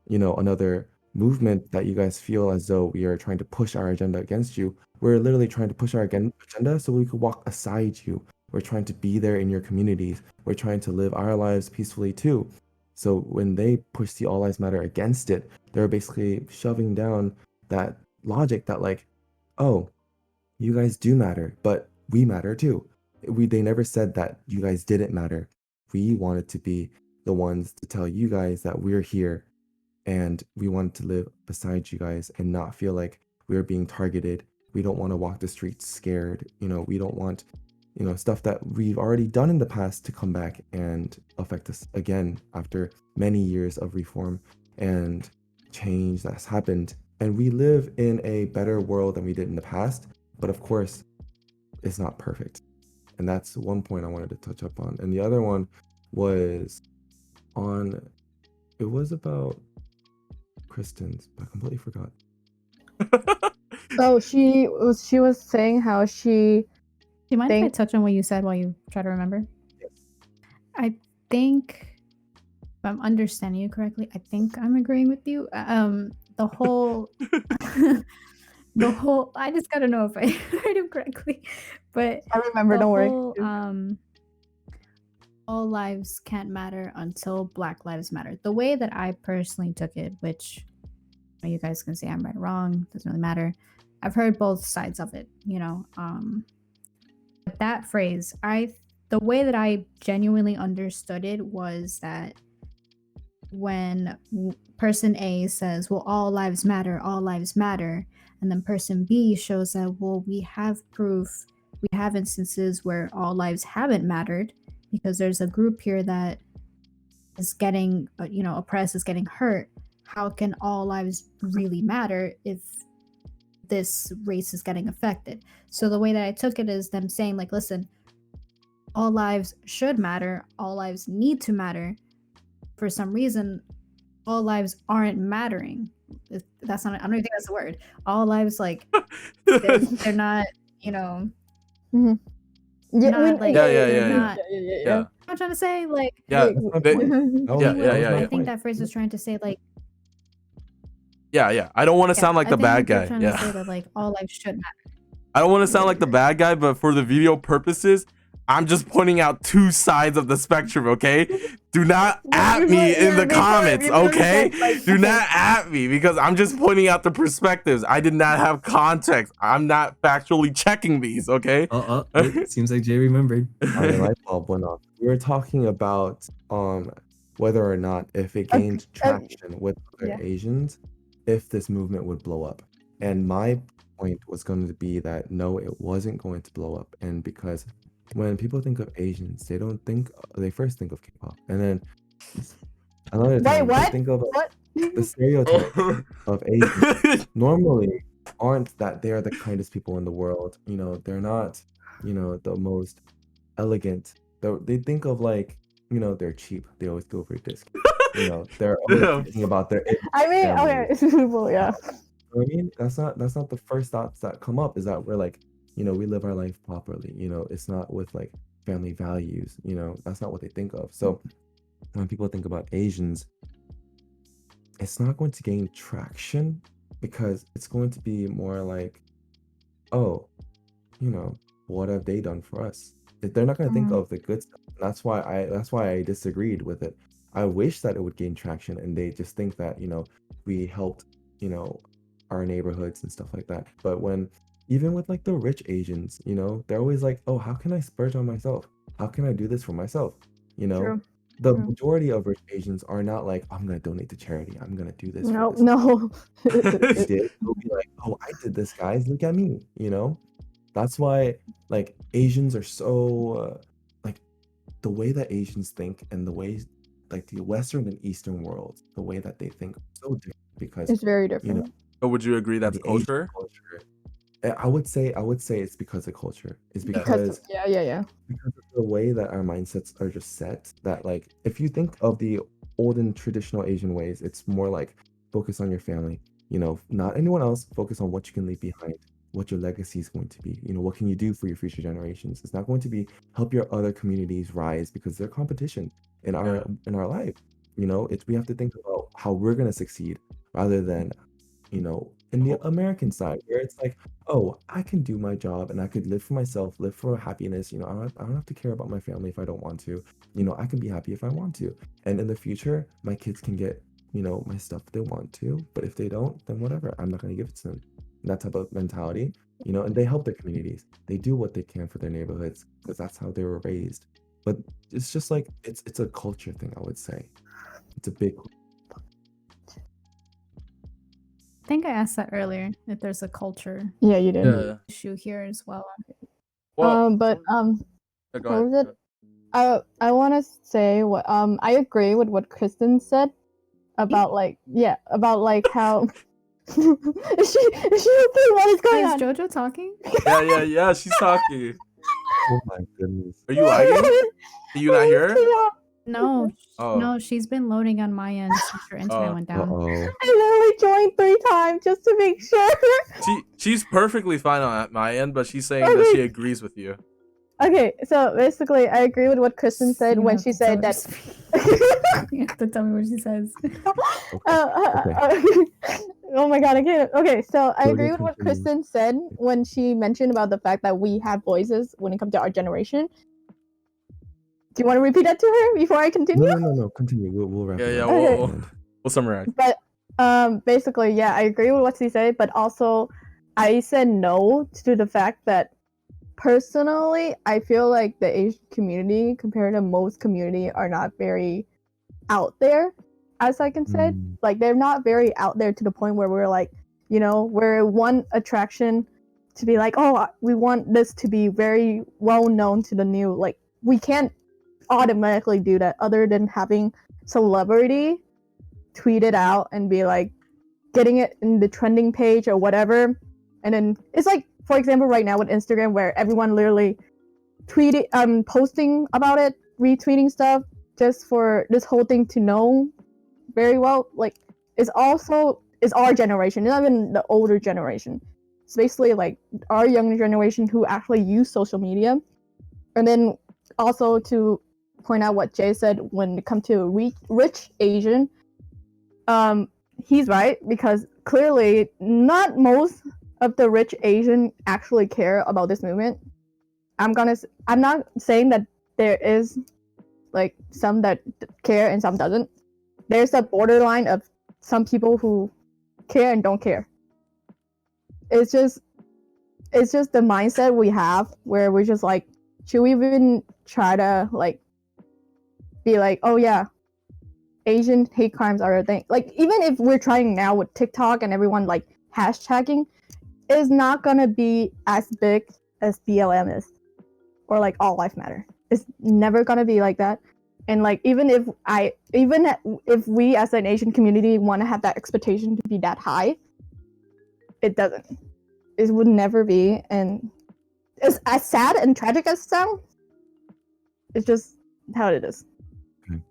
another movement that you guys feel as though we are trying to push our agenda against you. We're literally trying to push our agenda so we could walk aside you. We're trying to be there in your communities. We're trying to live our lives peacefully too. So when they push the all lives matter against it, they're basically shoving down that logic that like, oh, you guys do matter, but we matter too. They never said that you guys didn't matter. We wanted to be the ones to tell you guys that we're here and we wanted to live beside you guys and not feel like we're being targeted. We don't want to walk the streets scared. We don't want, stuff that we've already done in the past to come back and affect us again after many years of reform and change that's happened. And we live in a better world than we did in the past. But of course, it's not perfect. And that's one point I wanted to touch up on. And the other one was it was about Kristen's, but I completely forgot. So she was saying how she. Do you mind if I touch on what you said while you try to remember? Yes. I think, if I'm understanding you correctly, I think I'm agreeing with you. The whole, I just gotta know if I heard him correctly. But I remember, don't worry. All lives can't matter until Black Lives Matter. The way that I personally took it, which you guys can say I'm right or wrong, doesn't really matter. I've heard both sides of it, But that phrase, the way that I genuinely understood it was that when person A says, well, all lives matter, and then person B shows that, well, we have proof, we have instances where all lives haven't mattered because there's a group here that is getting, oppressed, is getting hurt. How can all lives really matter if this race is getting affected? So the way that I took it is them saying like, listen, all lives should matter, all lives need to matter. For some reason, all lives aren't mattering. That's not, I don't even think that's the word. All lives, like, they're not, Mm-hmm. Yeah, not, like, yeah. I'm trying to say, like, Yeah, I think that phrase was trying to say, like, yeah. I don't want to sound like the bad guy. Trying to say that, like, all lives should matter. I don't want to sound like the bad guy, but for the video purposes, I'm just pointing out two sides of the spectrum, okay? Do not at me in the comments, okay? Do not at me because I'm just pointing out the perspectives. I did not have context. I'm not factually checking these, okay? It seems like Jay remembered. My light bulb went off. We were talking about whether or not if it gained traction with other Asians, if this movement would blow up. And my point was going to be that no, it wasn't going to blow up. And because when people think of Asians, they first think of K-pop, and then another time they think of the stereotype of Asians. Normally, aren't that they are the kindest people in the world. They're not, the most elegant. They think of like, they're cheap. They always go for a discount. They're always thinking about their. I mean, okay, well, yeah. I mean, that's not the first thoughts that come up. Is that we're like, we live our life properly. It's not with like family values. That's not what they think of. So when people think about Asians, it's not going to gain traction because it's going to be more like, oh, what have they done for us? They're not going to think of the good stuff. That's why I disagreed with it. I wish that it would gain traction and they just think that, we helped, our neighborhoods and stuff like that. But when even with like the rich Asians, you know, they're always like, oh, how can I splurge on myself? How can I do this for myself? You know, True. the True. majority of rich Asians are not like, I'm gonna donate to charity. I'm gonna do this No, for this. no. They did. They'll be like, oh, I did this, guys. Look at me. You know, that's why like Asians are so like the way that Asians think and the way like the Western and Eastern worlds, the way that they think are so different because It's very you know different. But would you agree that's the Asian culture? culture. I would say it's because of culture. It's Yeah. because Yeah. because of the way that our mindsets are just set that like if you think of the olden traditional Asian ways, it's more like focus on your family, you know, not anyone else, focus on what you can leave behind, what your legacy is going to be, you know, what can you do for your future generations. It's not going to be help your other communities rise because they're competition in our life. You know, it's we have to think about how we're gonna succeed rather than, you know, in the American side where it's like, oh, I can do my job and I could live for myself, live for happiness. You know, I don't have to care about my family if I don't want to. You know, I can be happy if I want to. And in the future, my kids can get, you know, my stuff if they want to. But if they don't, then whatever. I'm not going to give it to them. That type of mentality, you know, and they help their communities. They do what they can for their neighborhoods because that's how they were raised. But it's just like, it's a culture thing, I would say. It's a big I think I asked that earlier if there's a culture Yeah, you did. Yeah. issue here as well. Well, But yeah, go what ahead. was it? I want to say what I agree with what Kristen said about like how is she okay? What is going Is on? Jojo talking? Yeah, she's talking. Oh my goodness. Are you lagging? Can you not hear her? No, Oh. no, she's been loading on my end since your internet went down. Uh-oh. I literally joined 3 times just to make sure. She's perfectly fine on my end, but she's saying that she agrees with you. Okay, so basically, I agree with what Kristen said You when have she to tell said her that. to speak. You have to tell me what she says. Oh my god, I can't. Okay, so I Jojo, agree with what continue. Kristen said when she mentioned about the fact that we have voices when it comes to our generation. Do you want to repeat that to her before I continue? No. Continue. We'll wrap it Yeah, up. Okay. at the end. We'll summarize. But basically, yeah, I agree with what she said, but also I said no to the fact that personally, I feel like the Asian community, compared to most community, are not very out there, as I can say. Like they're not very out there to the point where we're like, you know, we're one attraction to be like, oh, we want this to be very well known to the new. Like we can't automatically do that other than having celebrity tweet it out and be like getting it in the trending page or whatever. And then it's like, for example, right now with Instagram where everyone literally posting about it, retweeting stuff just for this whole thing to know very well. Like it's our generation, not even the older generation. It's basically like our younger generation who actually use social media. And then also to point out what Jay said when it comes to rich Asian, he's right because clearly not most of the rich Asian actually care about this movement. I'm not saying that there is like some that care and some doesn't. There's a borderline of some people who care and don't care. It's just the mindset we have where we're just like, should we even try to like be like, oh yeah, Asian hate crimes are a thing. Like even if we're trying now with TikTok and everyone like hashtagging, it's not gonna be as big as BLM is, or like All Life Matter. It's never gonna be like that. And like even if we as an Asian community want to have that expectation to be that high, it doesn't. It would never be. And it's as sad and tragic as it sounds, it's just how it is. Okay.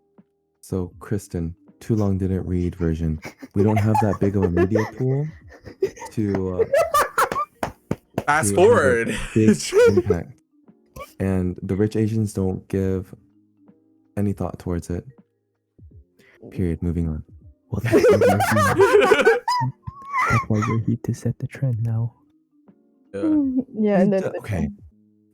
So Kristen, too long didn't read version. We don't have that big of a media pool to Fast to forward. have a big impact. And the rich Asians don't give any thought towards it. Period. Moving on. Well, that's why we're here to set the trend now. Yeah. And then, Okay.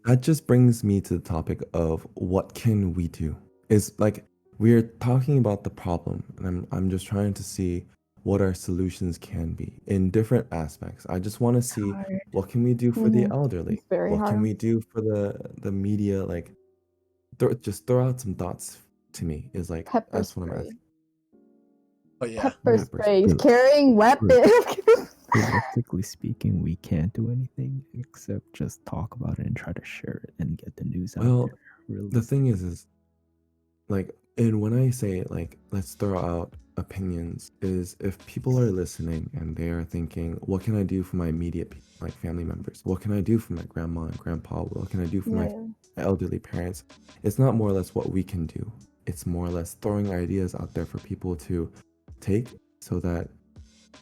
That just brings me to the topic of what can we do? Is like we're talking about the problem, and I'm just trying to see what our solutions can be in different aspects. I just want to see Hard. what can we do for the Mhm. elderly? It's very What can hard. we do for the media? Like, just throw out some thoughts to me is like Pepper that's what I'm spray. asking. But yeah, Pepper Pepper spray. He's spray. carrying weapons. Realistically speaking, we can't do anything except just talk about it and try to share it and get the news out Well, there. the thing is like, and when I say like let's throw out opinions, is if people are listening and they are thinking, what can I do for my immediate like family members? What can I do for my grandma and grandpa? What can I do for my elderly parents? It's not more or less what we can do. It's more or less throwing ideas out there for people to take so that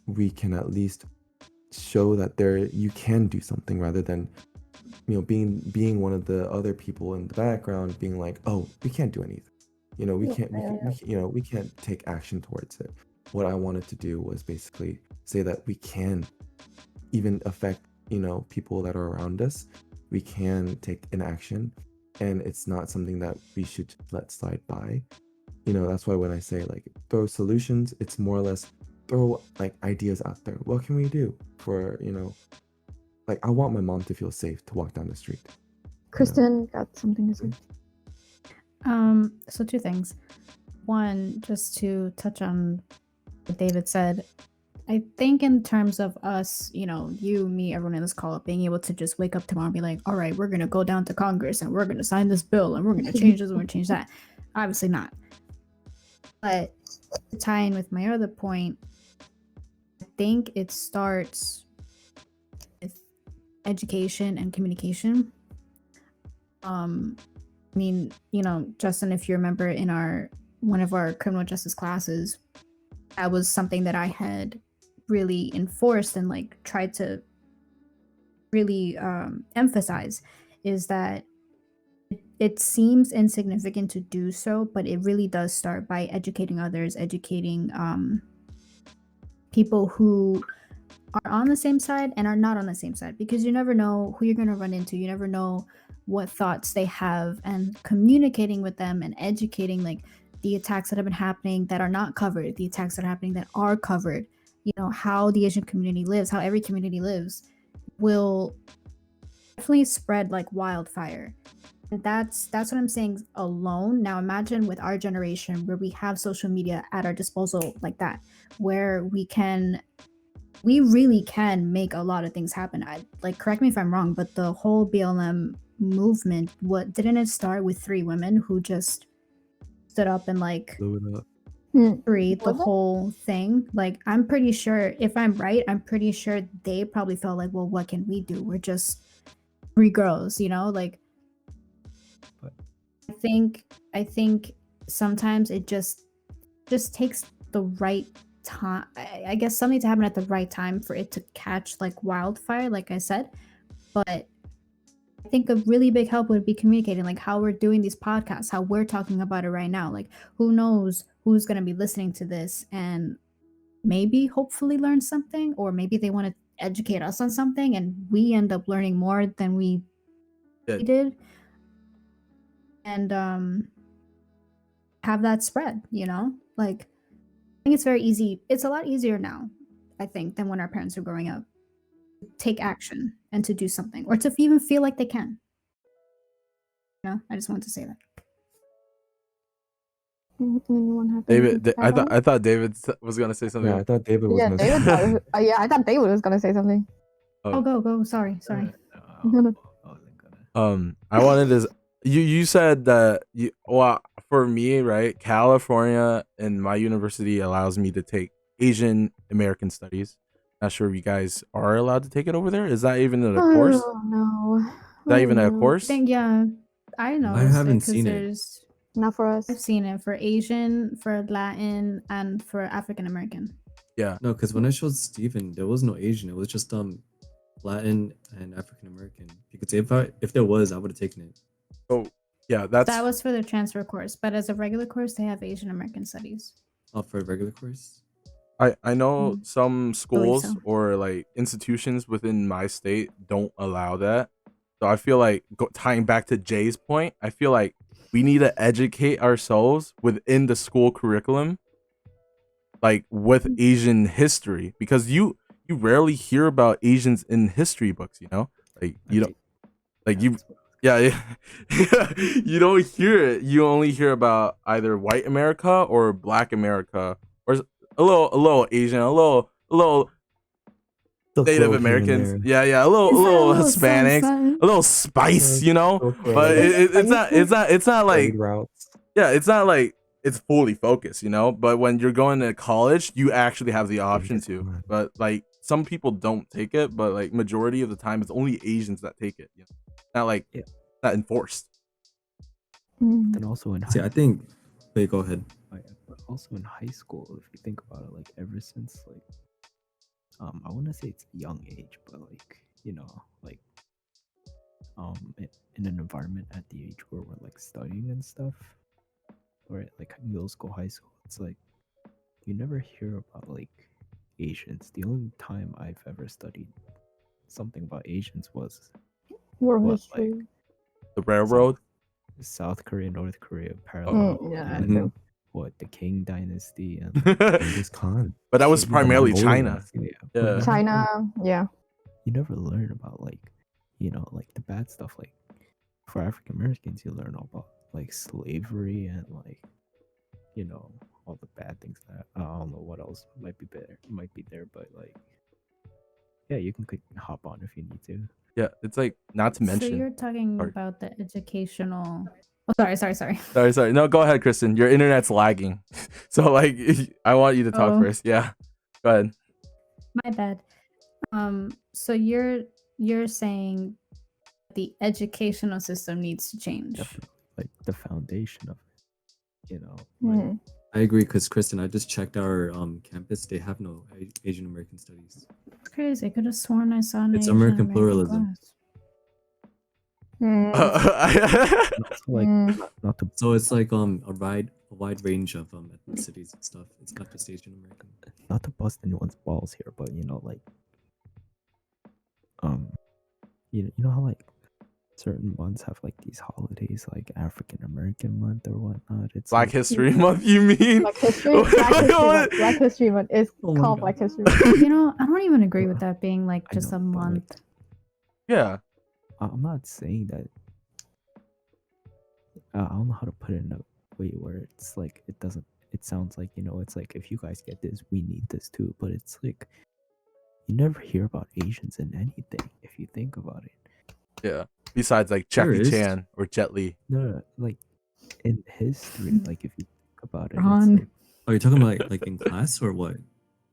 we can at least show that you can do something rather than being one of the other people in the background being like, oh, we can't do anything, we can't take action towards it. What I wanted to do was basically say that we can even affect people that are around us. We can take an action, and it's not something that we should let slide by. That's why when I say like throw solutions, it's more or less throw like ideas out there. What can we do for like, I want my mom to feel safe to walk down the street. Kristen got something to say. So two things. One, just to touch on what David said, I think in terms of us, you, me, everyone in this call, being able to just wake up tomorrow and be like, all right, we're going to go down to Congress and we're going to sign this bill and we're going to change this and we're going to change that. Obviously not. But to tie in with my other point, I think it starts with education and communication. Justin, if you remember in one of our criminal justice classes, that was something that I had really enforced and like tried to really emphasize, is that it seems insignificant to do so, but it really does start by educating others, educating people who are on the same side and are not on the same side, because you never know who you're going to run into. You never know what thoughts they have, and communicating with them and educating like the attacks that have been happening that are not covered, the attacks that are happening that are covered, how the Asian community lives, how every community lives, will definitely spread like wildfire. And that's what I'm saying alone. Now imagine with our generation where we have social media at our disposal like that, where we really can make a lot of things happen. Correct me if I'm wrong, but the whole BLM movement, didn't it start with 3 women who just stood up and like Blew it up. create the whole thing? Like, I'm pretty sure, if I'm right, I'm pretty sure they probably felt like, well, what can we do? We're just 3 girls, like. I think sometimes it just takes the right time. I guess something to happen at the right time for it to catch like wildfire, like I said. But I think a really big help would be communicating, like how we're doing these podcasts, how we're talking about it right now. Like, who knows who's going to be listening to this and maybe hopefully learn something, or maybe they want to educate us on something and we end up learning more than we did. And have that spread, like, I think it's very easy. It's a lot easier now, I think, than when our parents were growing up, to take action and to do something, or to even feel like they can. I just wanted to say that. Anyone have David, I thought David was gonna say something. Yeah, I thought David was gonna say David I thought David was gonna say something. Oh, go. Sorry. I wanted to. You said that for me, right? California and my university allows me to take Asian American Studies. Not sure if you guys are allowed to take it over there. Is that even a course? Oh no. Is that even a course? I think, yeah, I know. I haven't seen it. Not for us. I've seen it for Asian, for Latin, and for African American. Yeah. No, because when I showed Steven, there was no Asian. It was just Latin and African American. Because if there was, I would have taken it. Oh, yeah, that was for the transfer course, but as a regular course, they have Asian American Studies. Oh, for a regular course? I know some schools or like institutions within my state don't allow that. So I feel like tying back to Jay's point, I feel like we need to educate ourselves within the school curriculum like with Asian history, because you rarely hear about Asians in history books, you know? Like you don't like you yeah, yeah. You don't hear it. You only hear about either white America or black America, or a little Asian, a little Native Americans. Yeah, yeah, a little Hispanics, a little spice, you know. But it's not like routes. yeah, it's not like it's fully focused, you know. But when you're going to college, you actually have the option to. But like some people don't take it, but like majority of the time, it's only Asians that take it. You know? Not like not enforced. And also in See, I think. Wait, go ahead. but also in high school, if you think about it, like ever since like I want to say it's a young age, but like you know, like in an environment at the age where we're like studying and stuff, or at like middle school, high school, it's like you never hear about like Asians. The only time I've ever studied something about Asians was War what, history. like The railroad. South Korea, North Korea, parallel, yeah, and Mhm. what the King Dynasty and Genghis Khan. But that was the primarily Mongolian China. Dynasty, Yeah. China, yeah. You never learn about like you know like the bad stuff. Like for African Americans, you learn all about like slavery and like you know all the bad things that I don't know what else might be there, but like yeah, you can hop on if you need to. Yeah, it's like not to So mention. you're talking Sorry. about the educational. Oh, sorry. Sorry. No, go ahead, Kristen. Your internet's lagging. So like I want you to talk Oh. first. Yeah. Go ahead. My bad. So you're saying the educational system needs to change. Definitely, like the foundation of it. You know, Hmm. like, I agree, because Kristen, I just checked our campus. They have no Asian American studies. It's crazy. I could have sworn I saw an It's Asian American American pluralism. class. Hmm. and also, like Mm. not to So it's like a wide range of ethnicities and stuff. It's not just Asian American. not to bust anyone's balls here, but you know, like, you know how like certain months have like these holidays, like African American month or whatnot. It's Black like, History Month, you mean? Black History. Black History Month is Oh my called God. Black History Month. You know, I don't even agree with that being like I just know, a but, like, month. Yeah. I'm not saying that. I don't know how to put it in a way where it's like it doesn't. It sounds like you know. It's like if you guys get this, we need this too. But it's like you never hear about Asians in anything if you think about it. Yeah. Besides like There Jackie is. Chan or Jet Li. No, like in history, like if you think about it, Ron. it's like, Oh, you're talking about like in class or what?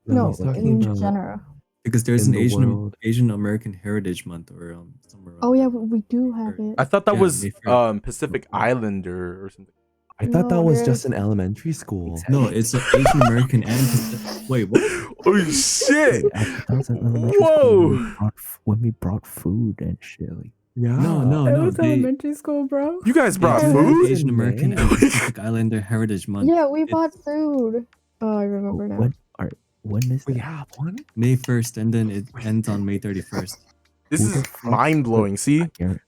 No, he's talking in about general. Because there's in an the world. Asian American Heritage Month or somewhere. Oh yeah, we do have it. I thought that Yeah, was May 1st. Pacific Islander or something. I thought that No, was there's- just in elementary school. Exactly. No, it's Asian American and wait, what? Oh shit! that was in elementary school Whoa! when we brought food and shit. Like, Yeah. No. They school, bro. You guys brought do food? Asian In American May? and Pacific Islander Heritage Month. Yeah, we It's bought food. Oh, I remember now. when is We that? have one. May 1st, and then it ends on May 31st. This Who the is fuck- mind blowing. See?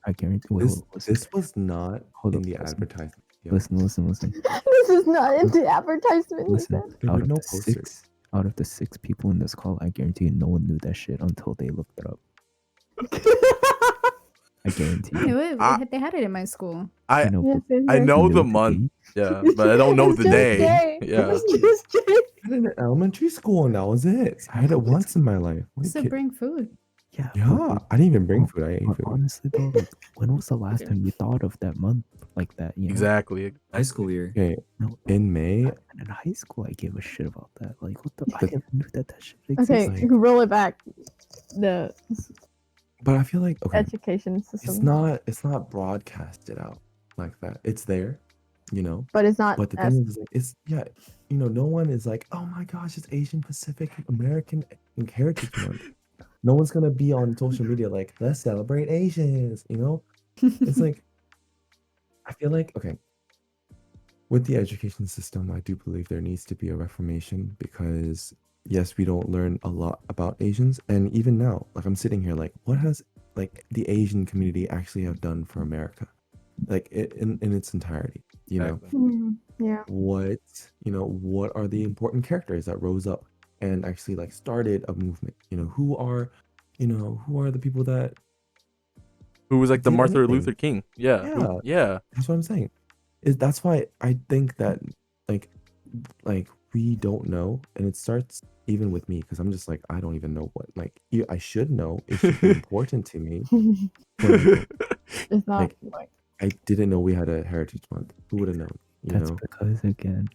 I guarantee. Wait, This was not Hold in up, the listen. advertisement. Yo, listen. This is not in the advertisement. he Listen, said. there out were of no the posters. out of the 6 people in this call, I guarantee you no one knew that shit until they looked it up. I guarantee I you. knew it. Ah. They had it in my school. I know, Yes, but it's I there. know you the know month. date? Yeah, but I don't know It's the just day. day. Yeah. It's just day. I had it in elementary school, and that was it. I had it once in my life. What are you So kidding? bring food. Yeah. Yeah, I didn't even bring food. I ate But food. honestly though, like, when was the last Okay. time you thought of that month like that? You know? Exactly. High school year. Okay, No, in May, and in high school, I gave a shit about that. Like, what the? I But- never knew that shit Okay, existed. like- you can roll it back. The but I feel like okay, education system. it's not broadcasted out like that. It's there, you know. But it's not But the as thing is, like, it's no one is like, oh my gosh, it's Asian Pacific American Heritage Month. No one's gonna be on social media like, let's celebrate Asians, you know? It's like, I feel like, okay, with the education system, I do believe there needs to be a reformation because, yes, we don't learn a lot about Asians. And even now, like, I'm sitting here, like, what has, like, the Asian community actually have done for America? Like, in its entirety, you know? Exactly. Yeah. What, what are the important characters that rose up and actually like started a movement? Who are the people that Who was like the did Martin anything? Luther King? Yeah. Yeah. Yeah. That's what I'm saying. That's why I think that like we don't know, and it starts even with me because I'm just like I don't even know what I should know. It should be important to me. But, It's not like like I didn't know we had a Heritage Month. Who would have known? That's because again,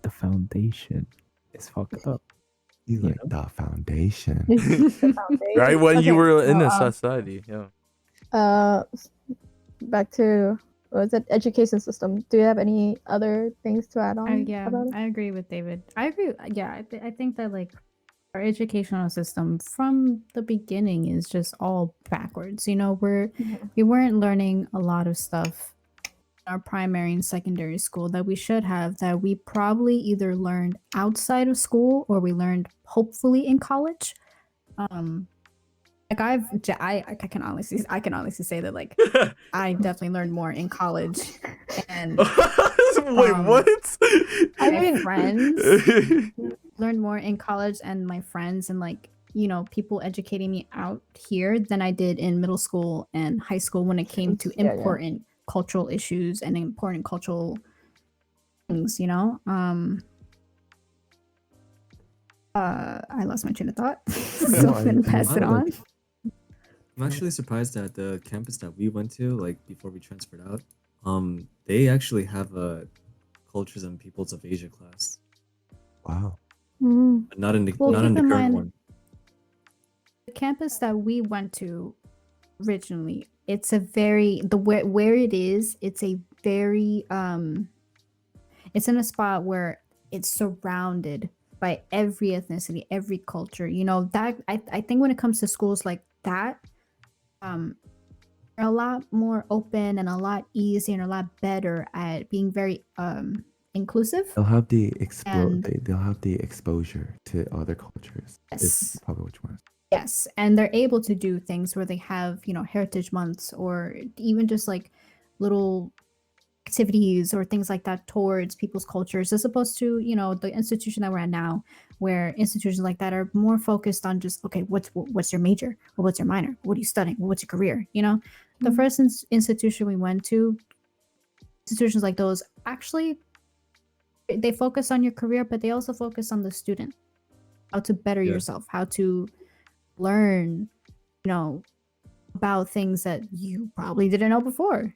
the foundation is fucked up. He's You like the foundation. Right when you Okay, were in so, a society. Yeah. back to what was it? Education system. Do you have any other things to add on Yeah, about it? I agree with David. I agree. Yeah, I think that like our educational system from the beginning is just all backwards. We weren't learning a lot of stuff in our primary and secondary school that we should have, that we probably either learned outside of school or we learned hopefully in college. Like I can honestly say that like I definitely learned more in college and Wait, what? I mean, friends learned more in college and my friends and like people educating me out here than I did in middle school and high school when it came to Yeah. important cultural issues and important cultural things. I lost my train of thought, so I'm gonna pass it on. I'm actually surprised that the campus that we went to, like before we transferred out, they actually have a cultures and peoples of Asia class, Wow. but not in the Well, not in keep the in current mind- one. The campus that we went to originally, it's a very where it is, it's a very it's in a spot where it's surrounded by every ethnicity, every culture. That I think when it comes to schools like that, they're a lot more open and a lot easier and a lot better at being very inclusive. They'll have the And- they'll have the exposure to other cultures. Yes. Is probably what you want. Yes, and they're able to do things where they have, heritage months or even just like little activities or things like that towards people's cultures, as opposed to, the institution that we're at now, where institutions like that are more focused on just, okay, what's your major? Or what's your minor? What are you studying? What's your career? The first institution we went to, institutions like those, actually, they focus on your career, but they also focus on the student, how to better yourself, how to learn about things that you probably didn't know before,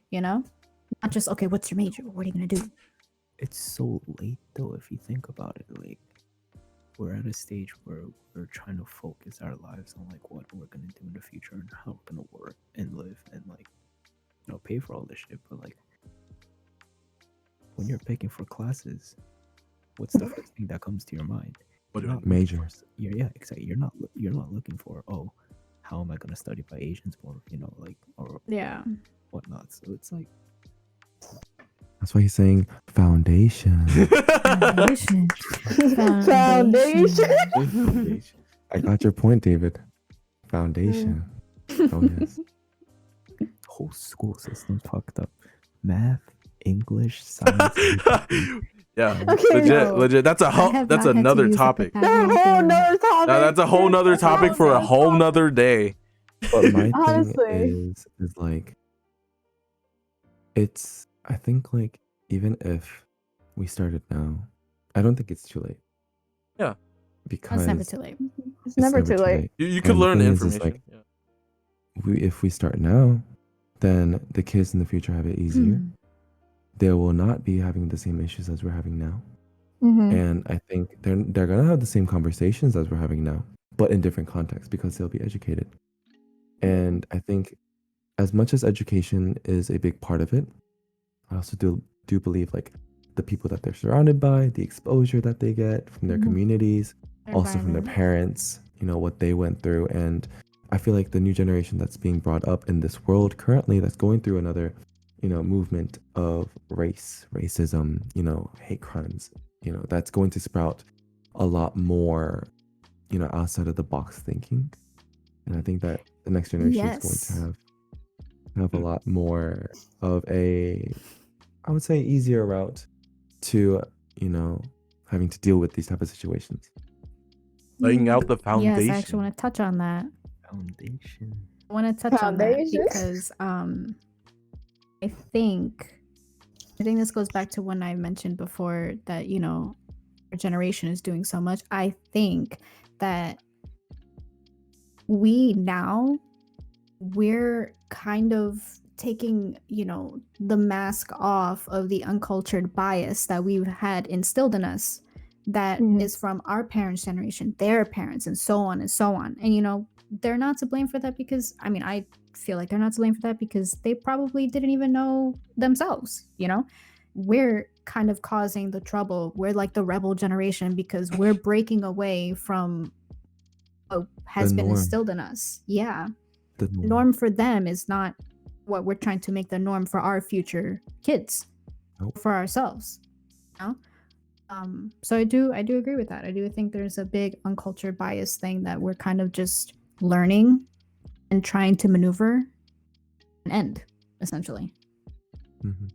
not just, okay, what's your major, what are you gonna do? It's so late though if you think about it. Like we're at a stage where we're trying to focus our lives on like what we're gonna do in the future and how we're gonna work and live and like pay for all this shit. But like when you're picking for classes, what's the first thing that comes to your mind? Majors. Exactly. You're not looking for, oh, how am I gonna study by Asians more, or Yeah. whatnot. So it's like That's why he's saying foundation. Foundation. Foundation. I got your point, David. Foundation. Oh yes. the whole school system's fucked up. Math, English, science. Yeah, Okay, legit. That's that's another topic. That's a whole nother topic for a whole nother day. But my Honestly. thing is like, I think like even if we started now, I don't think it's too late. Yeah. Because It's never too late. It's never too late. You could And the learn thing is information. like, if we start now, then the kids in the future have it easier. They will not be having the same issues as we're having now. And I think they're gonna have the same conversations as we're having now, but in different contexts because they'll be educated. And I think as much as education is a big part of it, I also do believe like the people that they're surrounded by, the exposure that they get from their communities, also from their parents, what they went through. And I feel like the new generation that's being brought up in this world currently, that's going through another movement of racism, hate crimes, that's going to sprout a lot more, outside of the box thinking. And I think that the next generation is going to have a lot more of I would say, easier route to you know, having to deal with these type of situations? Laying out the foundation. Yes, I actually want to touch on that. Foundation. I want to touch on that Foundation? because I think this goes back to when I mentioned before that, you know, our generation is doing so much. I think that we're kind of taking, you know, the mask off of the uncultured bias that we've had instilled in us that is from our parents' generation, their parents, and so on and so on. And, you know, they're not to blame for that because, I mean, I feel like they're not to blame for that because they probably didn't even know themselves, you know? We're kind of causing the trouble. We're like the rebel generation because we're breaking away from what has The been norm. instilled in us. Yeah. The The norm for them is not what we're trying to make the norm for our future kids, Nope. for ourselves. You know? So I do agree with that. I do think there's a big uncultured bias thing that we're kind of just learning and trying to maneuver and end, essentially. Mhm.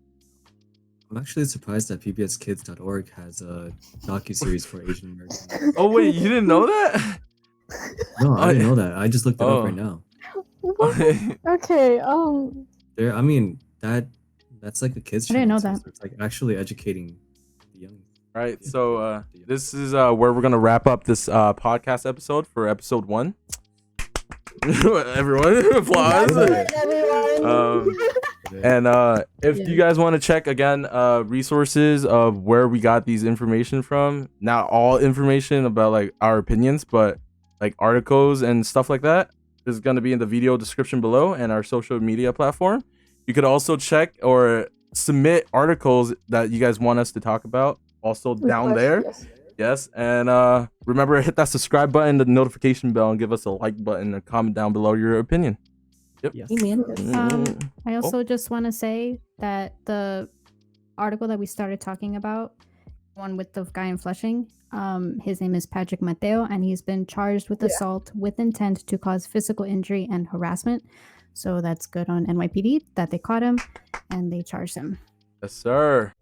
I'm actually surprised that pbskids.org has a docuseries for Asian Americans. Oh wait, you didn't know that? No, I didn't know that. I just looked it up Oh. right now. Okay, There, I mean, that's like a kids I didn't channel know too, so it's like actually educating the young. Right, Yeah, so this is where we're gonna wrap up this podcast episode for episode 1. Everyone, applause. And if you guys want to check again resources of where we got these information from, not all information about like our opinions, but like articles and stuff like that is going to be in the video description below and our social media platform. You could also check or submit articles that you guys want us to talk about also down there. Yes, and remember, hit that subscribe button, the notification bell, and give us a like button and comment down below your opinion. Yep. Yes. I also just want to say that the article that we started talking about, one with the guy in Flushing, his name is Patrick Mateo, and he's been charged with assault with intent to cause physical injury and harassment. So that's good on NYPD that they caught him and they charged him. Yes, sir.